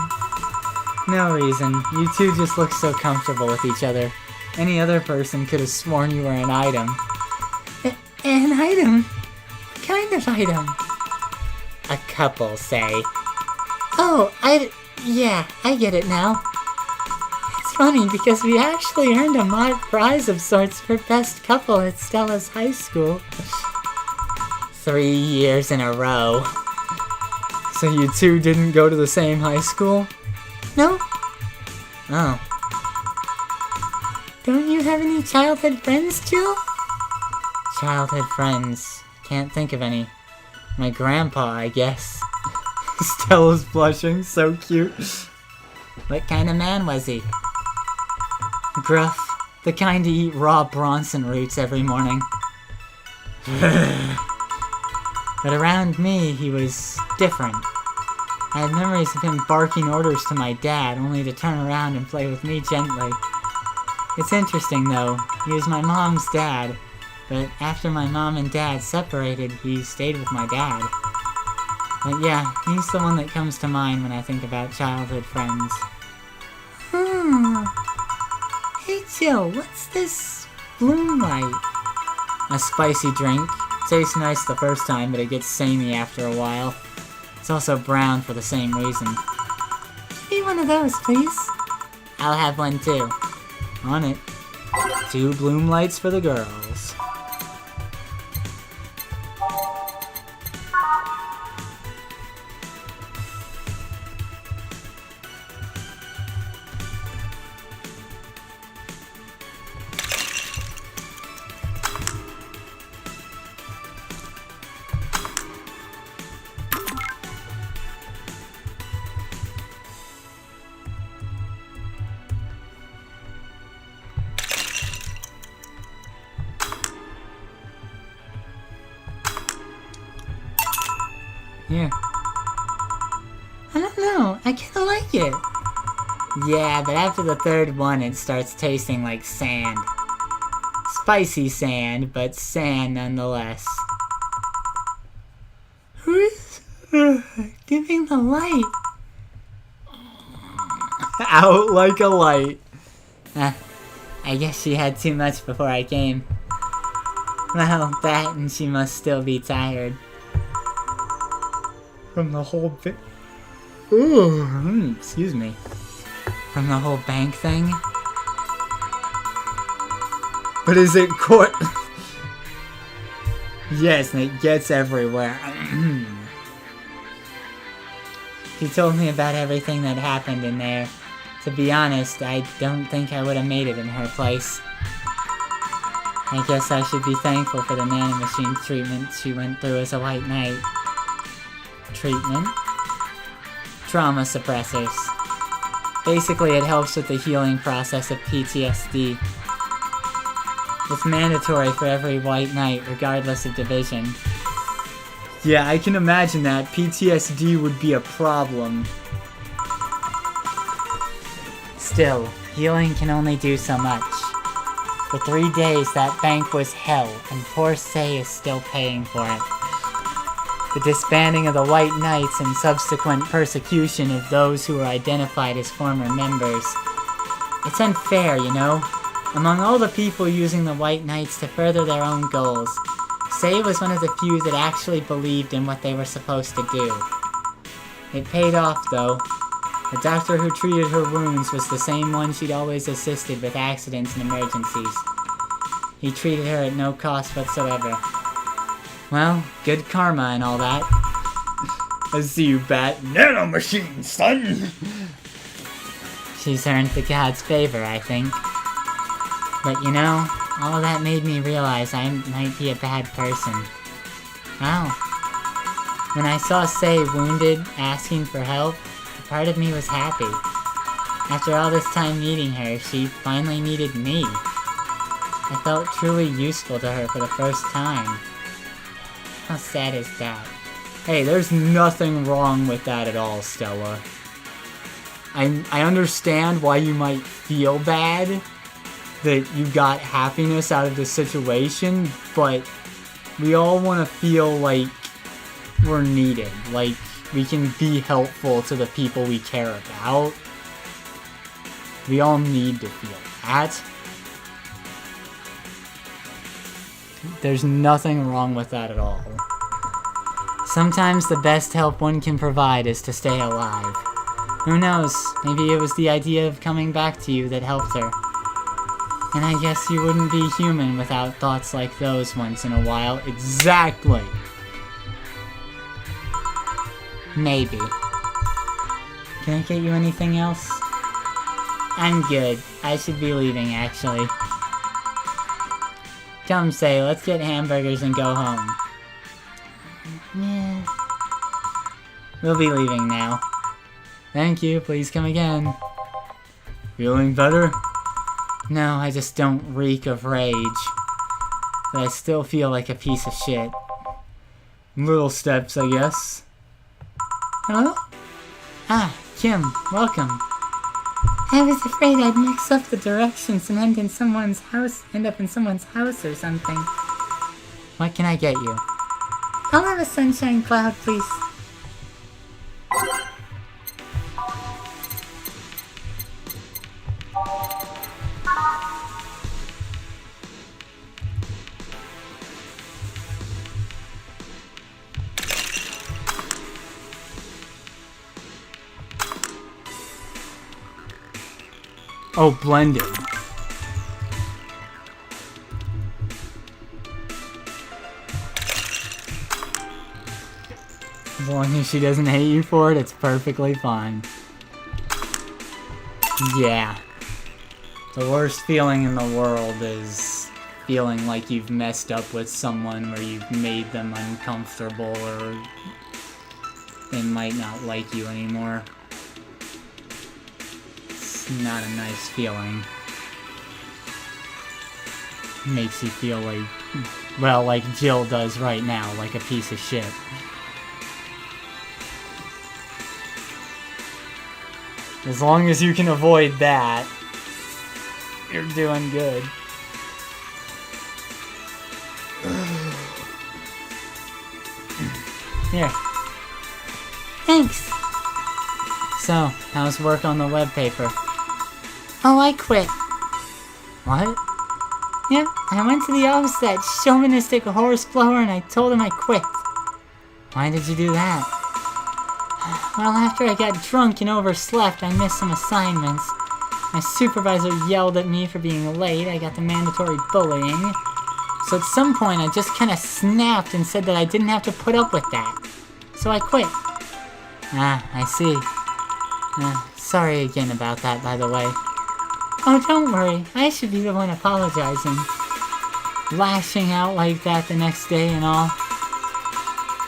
No reason. You two just look so comfortable with each other. Any other person could have sworn you were an item. An item? What kind of item? A couple, Say. Oh, yeah, I get it now. It's funny because we actually earned a mock prize of sorts for best couple at Stella's high school. 3 years in a row. So you two didn't go to the same high school? No. Oh. Don't you have any childhood friends, Jill? Childhood friends. Can't think of any. My grandpa, I guess. Stella's blushing, so cute. What kind of man was he? Gruff. The kind to eat raw Bronson roots every morning. But around me, he was different. I have memories of him barking orders to my dad, only to turn around and play with me gently. It's interesting, though. He was my mom's dad, but after my mom and dad separated, he stayed with my dad. But yeah, he's the one that comes to mind when I think about childhood friends. Hey Jill, what's this bloom light? A spicy drink. Tastes nice the first time, but it gets samey after a while. It's also brown for the same reason. Give me one of those, please. I'll have one too. On it. 2 bloom lights for the girls. Here. I don't know, I kinda like it. Yeah, but after the third one, it starts tasting like sand. Spicy sand, but sand nonetheless. Who is giving the light? Out like a light. I guess she had too much before I came. Well, that and she must still be tired. From the whole bit. Ooh, excuse me. From the whole bank thing? But is it court? Yes, and it gets everywhere. She told me about everything that happened in there. To be honest, I don't think I would have made it in her place. I guess I should be thankful for the nanomachine treatment she went through as a white knight. Treatment? Trauma suppressors. Basically, it helps with the healing process of PTSD. It's mandatory for every white knight, regardless of division. Yeah, I can imagine that. PTSD would be a problem. Still, healing can only do so much. For 3 days, that bank was hell, and poor Sei is still paying for it. The disbanding of the White Knights and subsequent persecution of those who were identified as former members. It's unfair, you know? Among all the people using the White Knights to further their own goals, Sei was one of the few that actually believed in what they were supposed to do. It paid off, though. The doctor who treated her wounds was the same one she'd always assisted with accidents and emergencies. He treated her at no cost whatsoever. Well, good karma and all that. I see you, Bat. Nanomachine, son! She's earned the god's favor, I think. But you know, all that made me realize I might be a bad person. Wow. When I saw Sei wounded, asking for help, a part of me was happy. After all this time meeting her, she finally needed me. I felt truly useful to her for the first time. How sad is that? Hey, there's nothing wrong with that at all, Stella. I understand why you might feel bad that you got happiness out of this situation, but we all want to feel like we're needed, like we can be helpful to the people we care about. We all need to feel that. There's nothing wrong with that at all. Sometimes the best help one can provide is to stay alive. Who knows, maybe it was the idea of coming back to you that helped her. And I guess you wouldn't be human without thoughts like those once in a while. Exactly! Maybe. Can I get you anything else? I'm good. I should be leaving, actually. Come, Sei, let's get hamburgers and go home. Yeah. We'll be leaving now. Thank you, please come again. Feeling better? No, I just don't reek of rage. But I still feel like a piece of shit. Little steps, I guess. Hello? Ah, Kim, welcome. I was afraid I'd mix up the directions and end up in someone's house or something. What can I get you? I'll have a sunshine cloud, please. Oh, blended. As long as she doesn't hate you for it, it's perfectly fine. Yeah. The worst feeling in the world is feeling like you've messed up with someone where you've made them uncomfortable or they might not like you anymore. Not a nice feeling. Makes you feel like, well, like Jill does right now, like a piece of shit. As long as you can avoid that, you're doing good. Here. Thanks. So, how's work on the web paper? Oh, I quit. What? Yep, I went to the office of that chauvinistic horse blower and I told him I quit. Why did you do that? Well, after I got drunk and overslept, I missed some assignments. My supervisor yelled at me for being late. I got the mandatory bullying. So at some point, I just kind of snapped and said that I didn't have to put up with that. So I quit. Ah, I see. Sorry again about that, by the way. Oh, don't worry. I should be the one apologizing. Lashing out like that the next day and all.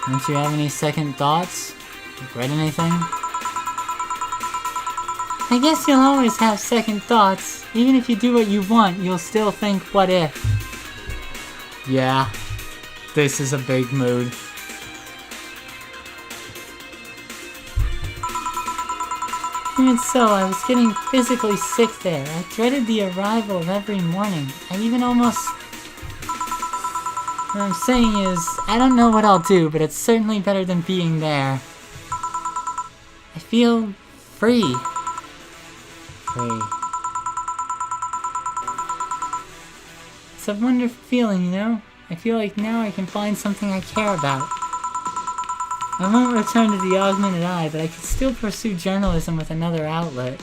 Don't you have any second thoughts? Regret anything? I guess you'll always have second thoughts. Even if you do what you want, you'll still think, what if? Yeah. This is a big mood. Even so, I was getting physically sick there. I dreaded the arrival of every morning. I even almost... What I'm saying is, I don't know what I'll do, but it's certainly better than being there. I feel free. Free. It's a wonderful feeling, you know? I feel like now I can find something I care about. I won't return to the augmented eye, but I could still pursue journalism with another outlet.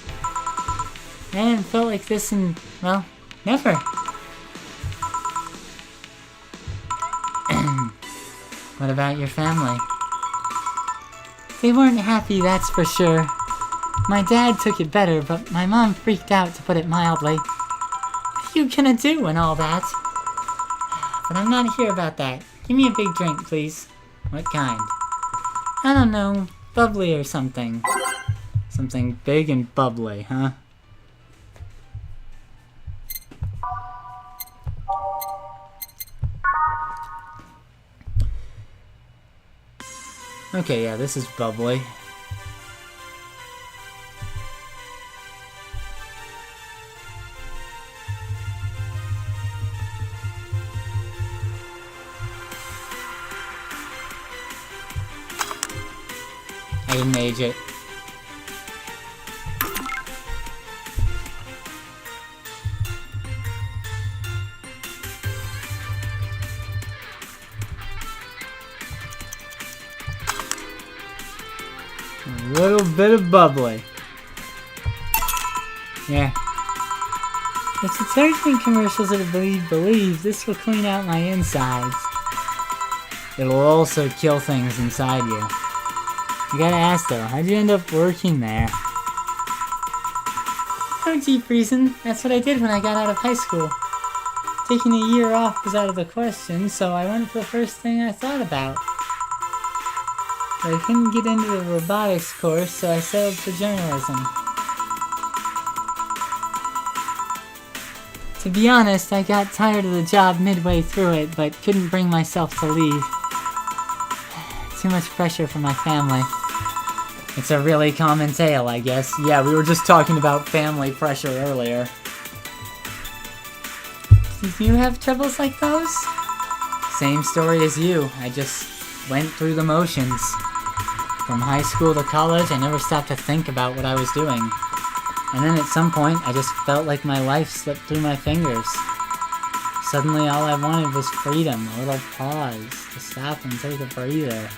I hadn't felt like this in, well, never. What about your family? They weren't happy, that's for sure. My dad took it better, but my mom freaked out, to put it mildly. What are you gonna do and all that? But I'm not here about that. Give me a big drink, please. What kind? I don't know, bubbly or something. Something big and bubbly, huh? Okay, yeah, this is bubbly. I didn't age it. A little bit of bubbly. Yeah. If detergent commercials are to be believed, this will clean out my insides. It'll also kill things inside you. I gotta ask though, how'd you end up working there? No deep reason. That's what I did when I got out of high school. Taking a year off was out of the question, so I went for the first thing I thought about. But I couldn't get into the robotics course, so I settled for journalism. To be honest, I got tired of the job midway through it, but couldn't bring myself to leave. Too much pressure for my family. It's a really common tale, I guess. Yeah, we were just talking about family pressure earlier. Did you have troubles like those? Same story as you. I just went through the motions. From high school to college, I never stopped to think about what I was doing. And then at some point, I just felt like my life slipped through my fingers. Suddenly, all I wanted was freedom, a little pause, to stop and take a breather.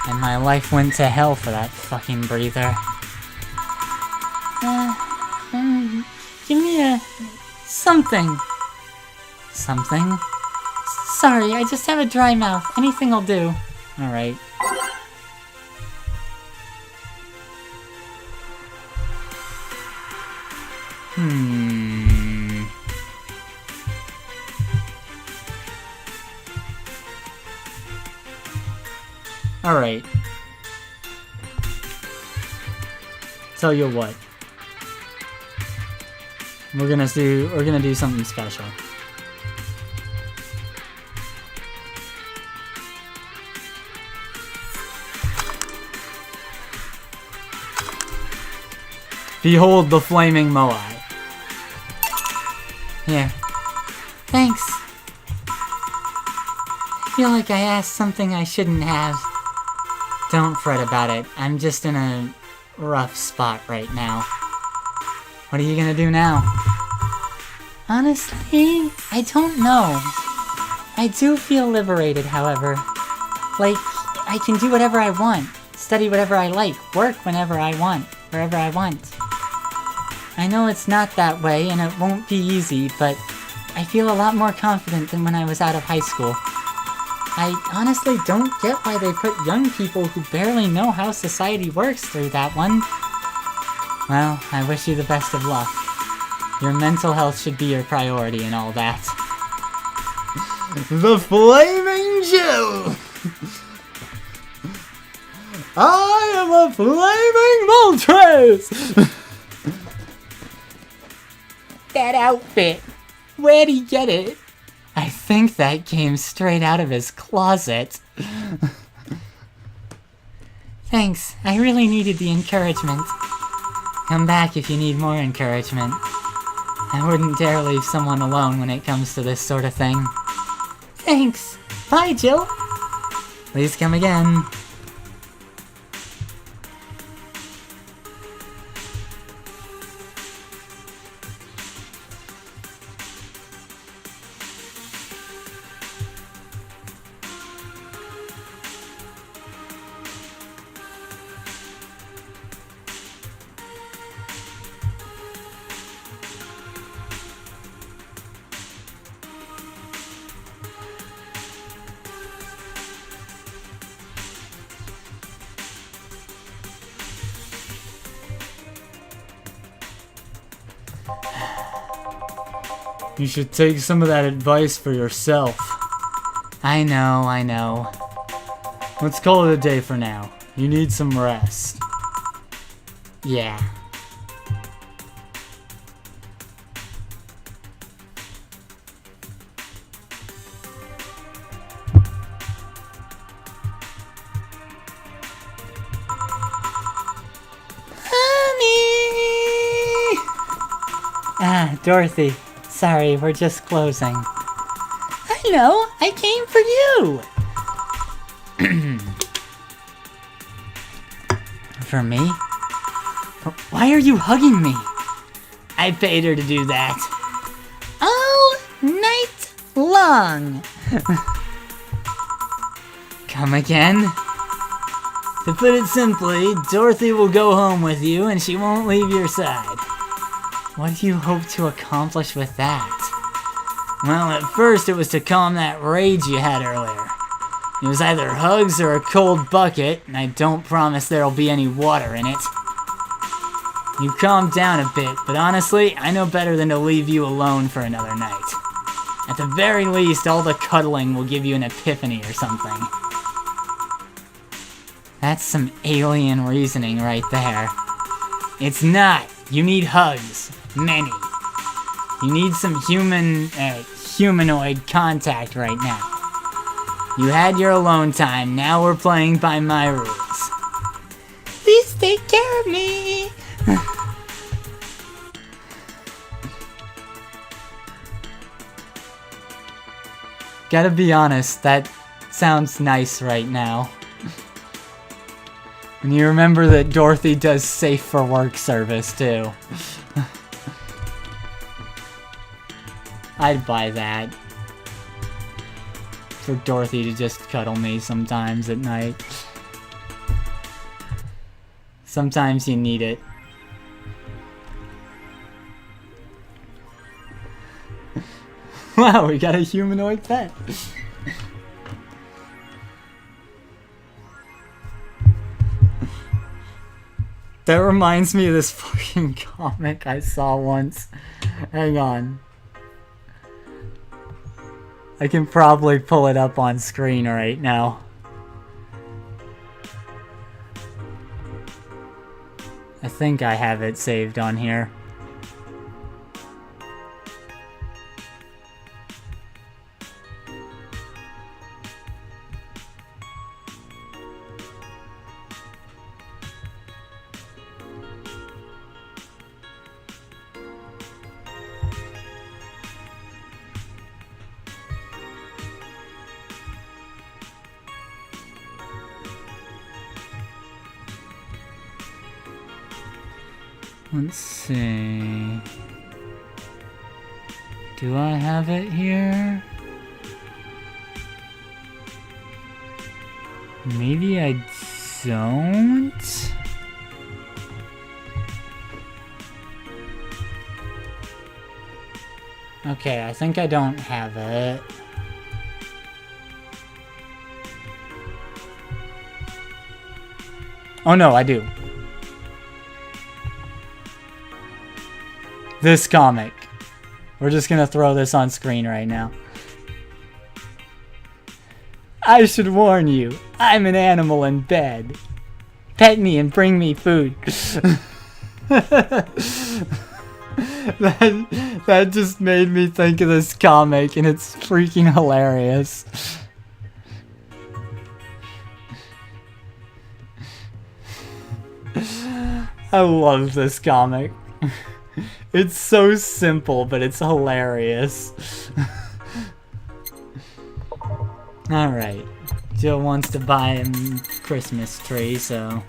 And my life went to hell for that fucking breather. Give me something. Something? Sorry, I just have a dry mouth. Anything will do. Alright. Alright. Tell you what. We're gonna do something special. Behold the flaming moai. Here. Thanks. I feel like I asked something I shouldn't have. Don't fret about it. I'm just in a rough spot right now. What are you gonna do now? Honestly, I don't know. I do feel liberated, however. Like, I can do whatever I want, study whatever I like, work whenever I want, wherever I want. I know it's not that way, and it won't be easy, but I feel a lot more confident than when I was out of high school. I honestly don't get why they put young people who barely know how society works through that one. Well, I wish you the best of luck. Your mental health should be your priority and all that. The Flaming Jew! I am a Flaming Moltres! That outfit! Where'd he get it? I think that came straight out of his closet. Thanks, I really needed the encouragement. Come back if you need more encouragement. I wouldn't dare leave someone alone when it comes to this sort of thing. Thanks! Bye, Jill! Please come again. You should take some of that advice for yourself. I know. Let's call it a day for now. You need some rest. Yeah. Honey! Ah, Dorothy. Sorry, we're just closing. I know! I came for you! For me? Why are you hugging me? I paid her to do that. All night long! Come again? To put it simply, Dorothy will go home with you and she won't leave your side. What do you hope to accomplish with that? Well, at first it was to calm that rage you had earlier. It was either hugs or a cold bucket, and I don't promise there'll be any water in it. You calmed down a bit, but honestly, I know better than to leave you alone for another night. At the very least, all the cuddling will give you an epiphany or something. That's some alien reasoning right there. It's not. You need hugs. Many. You need some humanoid contact right now. You had your alone time, now we're playing by my rules. Please take care of me! Gotta be honest, that sounds nice right now. And you remember that Dorothy does safe for work service too. I'd buy that. For Dorothy to just cuddle me sometimes at night. Sometimes you need it. Wow, we got a humanoid pet. That reminds me of this fucking comic I saw once. Hang on. I can probably pull it up on screen right now. I think I have it saved on here. Let's see. Do I have it here? Maybe I don't? Okay, I think I don't have it. Oh no, I do. This comic. We're just gonna throw this on screen right now. I should warn you, I'm an animal in bed. Pet me and bring me food. That just made me think of this comic, and it's freaking hilarious. I love this comic. It's so simple, but it's hilarious. Alright. Jill wants to buy a Christmas tree, so...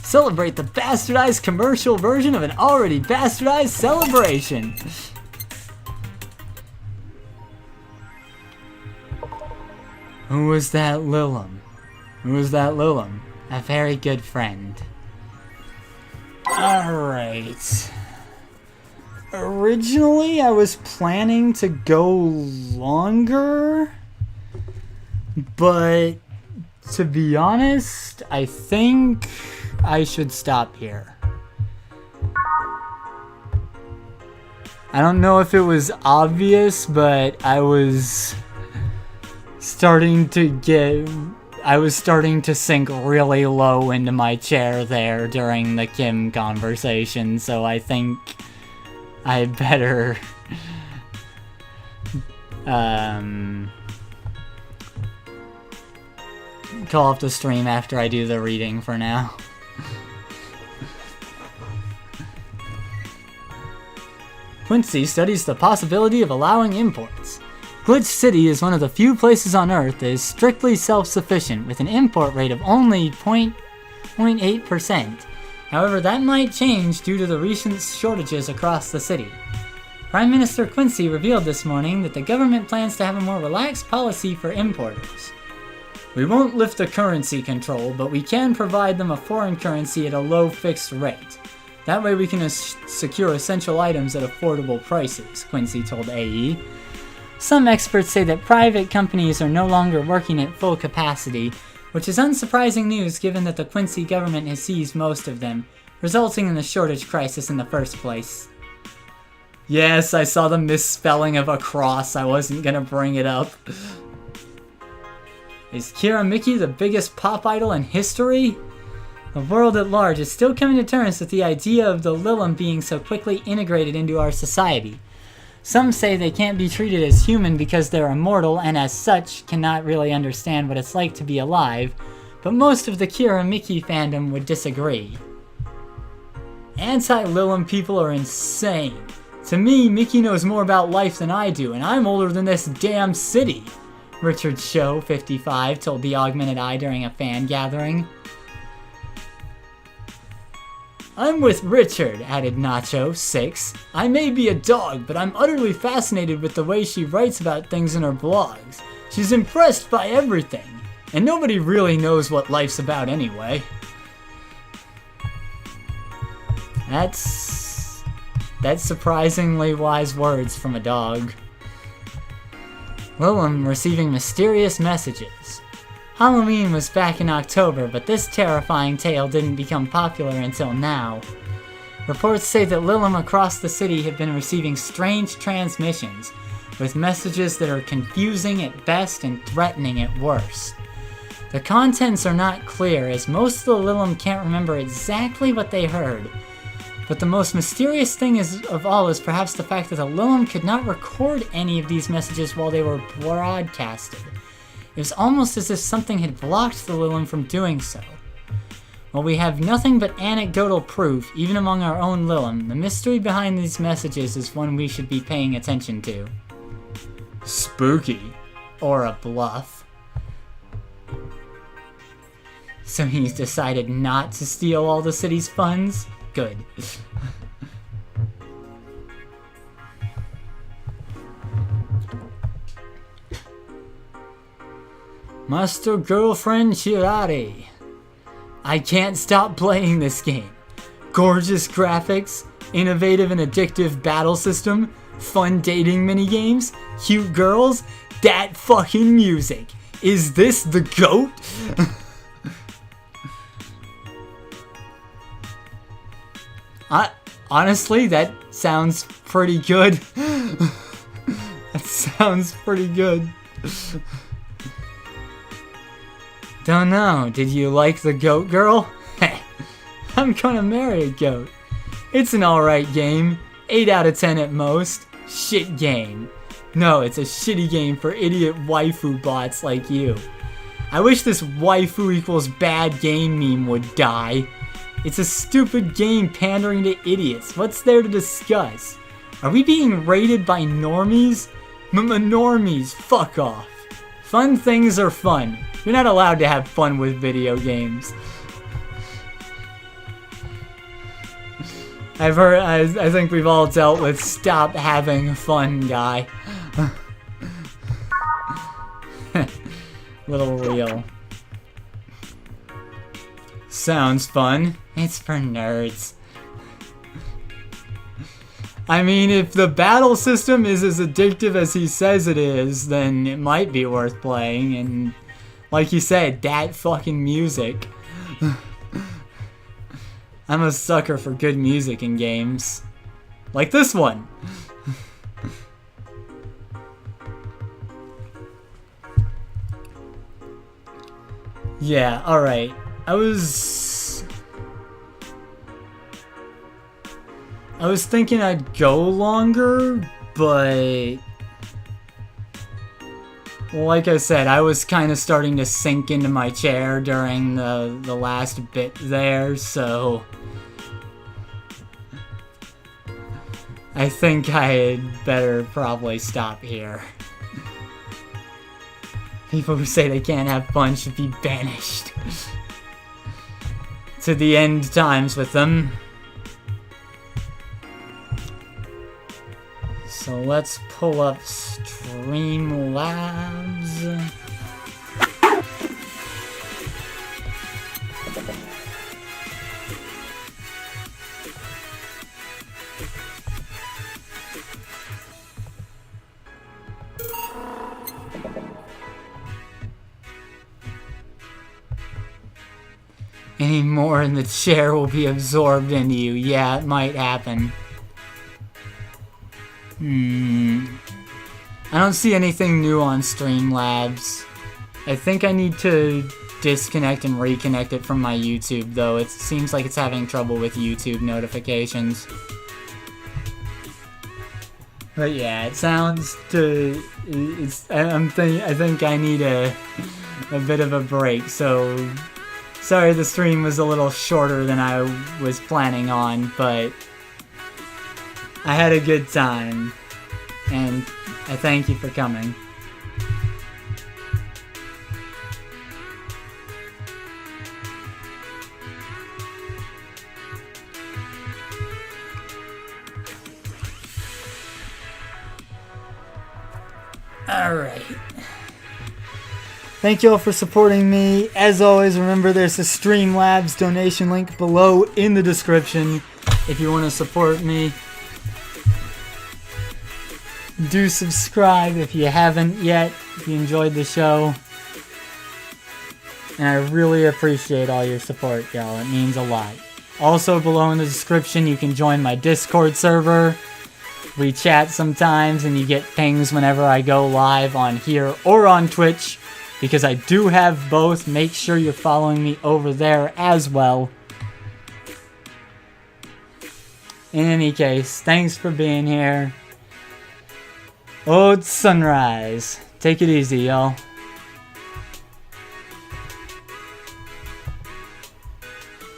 Celebrate the bastardized commercial version of an already bastardized celebration! Who was that Lilum? Who was that Lilum? A very good friend. Alright. Originally, I was planning to go longer, but to be honest, I think I should stop here. I don't know if it was obvious, but I was starting to sink really low into my chair there during the Kim conversation, so I think I better call off the stream after I do the reading for now. Quincy studies the possibility of allowing imports. Glitch City is one of the few places on Earth that is strictly self-sufficient, with an import rate of only 0.8%. However, that might change due to the recent shortages across the city. Prime Minister Quincy revealed this morning that the government plans to have a more relaxed policy for importers. We won't lift the currency control, but we can provide them a foreign currency at a low fixed rate. That way we can secure essential items at affordable prices, Quincy told AE. Some experts say that private companies are no longer working at full capacity, which is unsurprising news given that the Quincy government has seized most of them, resulting in the shortage crisis in the first place. Yes, I saw the misspelling of across. I wasn't gonna bring it up. Is Kira Miki the biggest pop idol in history? The world at large is still coming to terms with the idea of the Lilum being so quickly integrated into our society. Some say they can't be treated as human because they're immortal and as such cannot really understand what it's like to be alive, but most of the Kira Miki fandom would disagree. Anti-Lilum people are insane. To me, Mickey knows more about life than I do, and I'm older than this damn city, Richard Show, 55, told the Augmented Eye during a fan gathering. I'm with Richard, added Nacho, 6. I may be a dog, but I'm utterly fascinated with the way she writes about things in her blogs. She's impressed by everything, and nobody really knows what life's about anyway. That's surprisingly wise words from a dog. Lilum receiving mysterious messages. Halloween was back in October, but this terrifying tale didn't become popular until now. Reports say that Lilum across the city have been receiving strange transmissions, with messages that are confusing at best and threatening at worst. The contents are not clear, as most of the Lilum can't remember exactly what they heard. But the most mysterious thing of all is perhaps the fact that the Lilum could not record any of these messages while they were broadcasted. It was almost as if something had blocked the Lilum from doing so. While we have nothing but anecdotal proof, even among our own Lilum, the mystery behind these messages is one we should be paying attention to. Spooky. Or a bluff. So he's decided not to steal all the city's funds? good. Master Girlfriend Shirari. I can't stop playing this game. Gorgeous graphics, innovative and addictive battle system, fun dating minigames, cute girls, that fucking music. Is this the GOAT? Honestly, that sounds pretty good. That sounds pretty good. Don't know, did you like the GOAT girl? Heh, I'm gonna marry a goat. It's an alright game, 8 out of 10 at most. Shit game. No, it's a shitty game for idiot waifu bots like you. I wish this waifu equals bad game meme would die. It's a stupid game pandering to idiots. What's there to discuss? Are we being rated by normies? Normies, fuck off. Fun things are fun. You're not allowed to have fun with video games. I think we've all dealt with stop having fun guy. Little real. Sounds fun. It's for nerds. I mean, if the battle system is as addictive as he says it is, then it might be worth playing, and like you said, that fucking music. I'm a sucker for good music in games. Like this one. Yeah, alright. I was thinking I'd go longer, but like I said, I was kind of starting to sink into my chair during the last bit there, so I think I had better probably stop here. People who say they can't have fun should be banished to the end times with them. So let's pull up Streamlabs. Any more in the chair will be absorbed into you. Yeah, it might happen. I don't see anything new on Streamlabs. I think I need to disconnect and reconnect it from my YouTube, though. It seems like it's having trouble with YouTube notifications. But yeah, it sounds to... I think I need a bit of a break, so... Sorry the stream was a little shorter than I was planning on, but... I had a good time, and I thank you for coming. Alright. Thank you all for supporting me. As always, remember there's a Streamlabs donation link below in the description if you want to support me. Do subscribe if you haven't yet, if you enjoyed the show. And I really appreciate all your support, y'all. It means a lot. Also, below in the description, you can join my Discord server. We chat sometimes, and you get pings whenever I go live on here or on Twitch. Because I do have both. Make sure you're following me over there as well. In any case, thanks for being here. Oh, it's sunrise. Take it easy, y'all.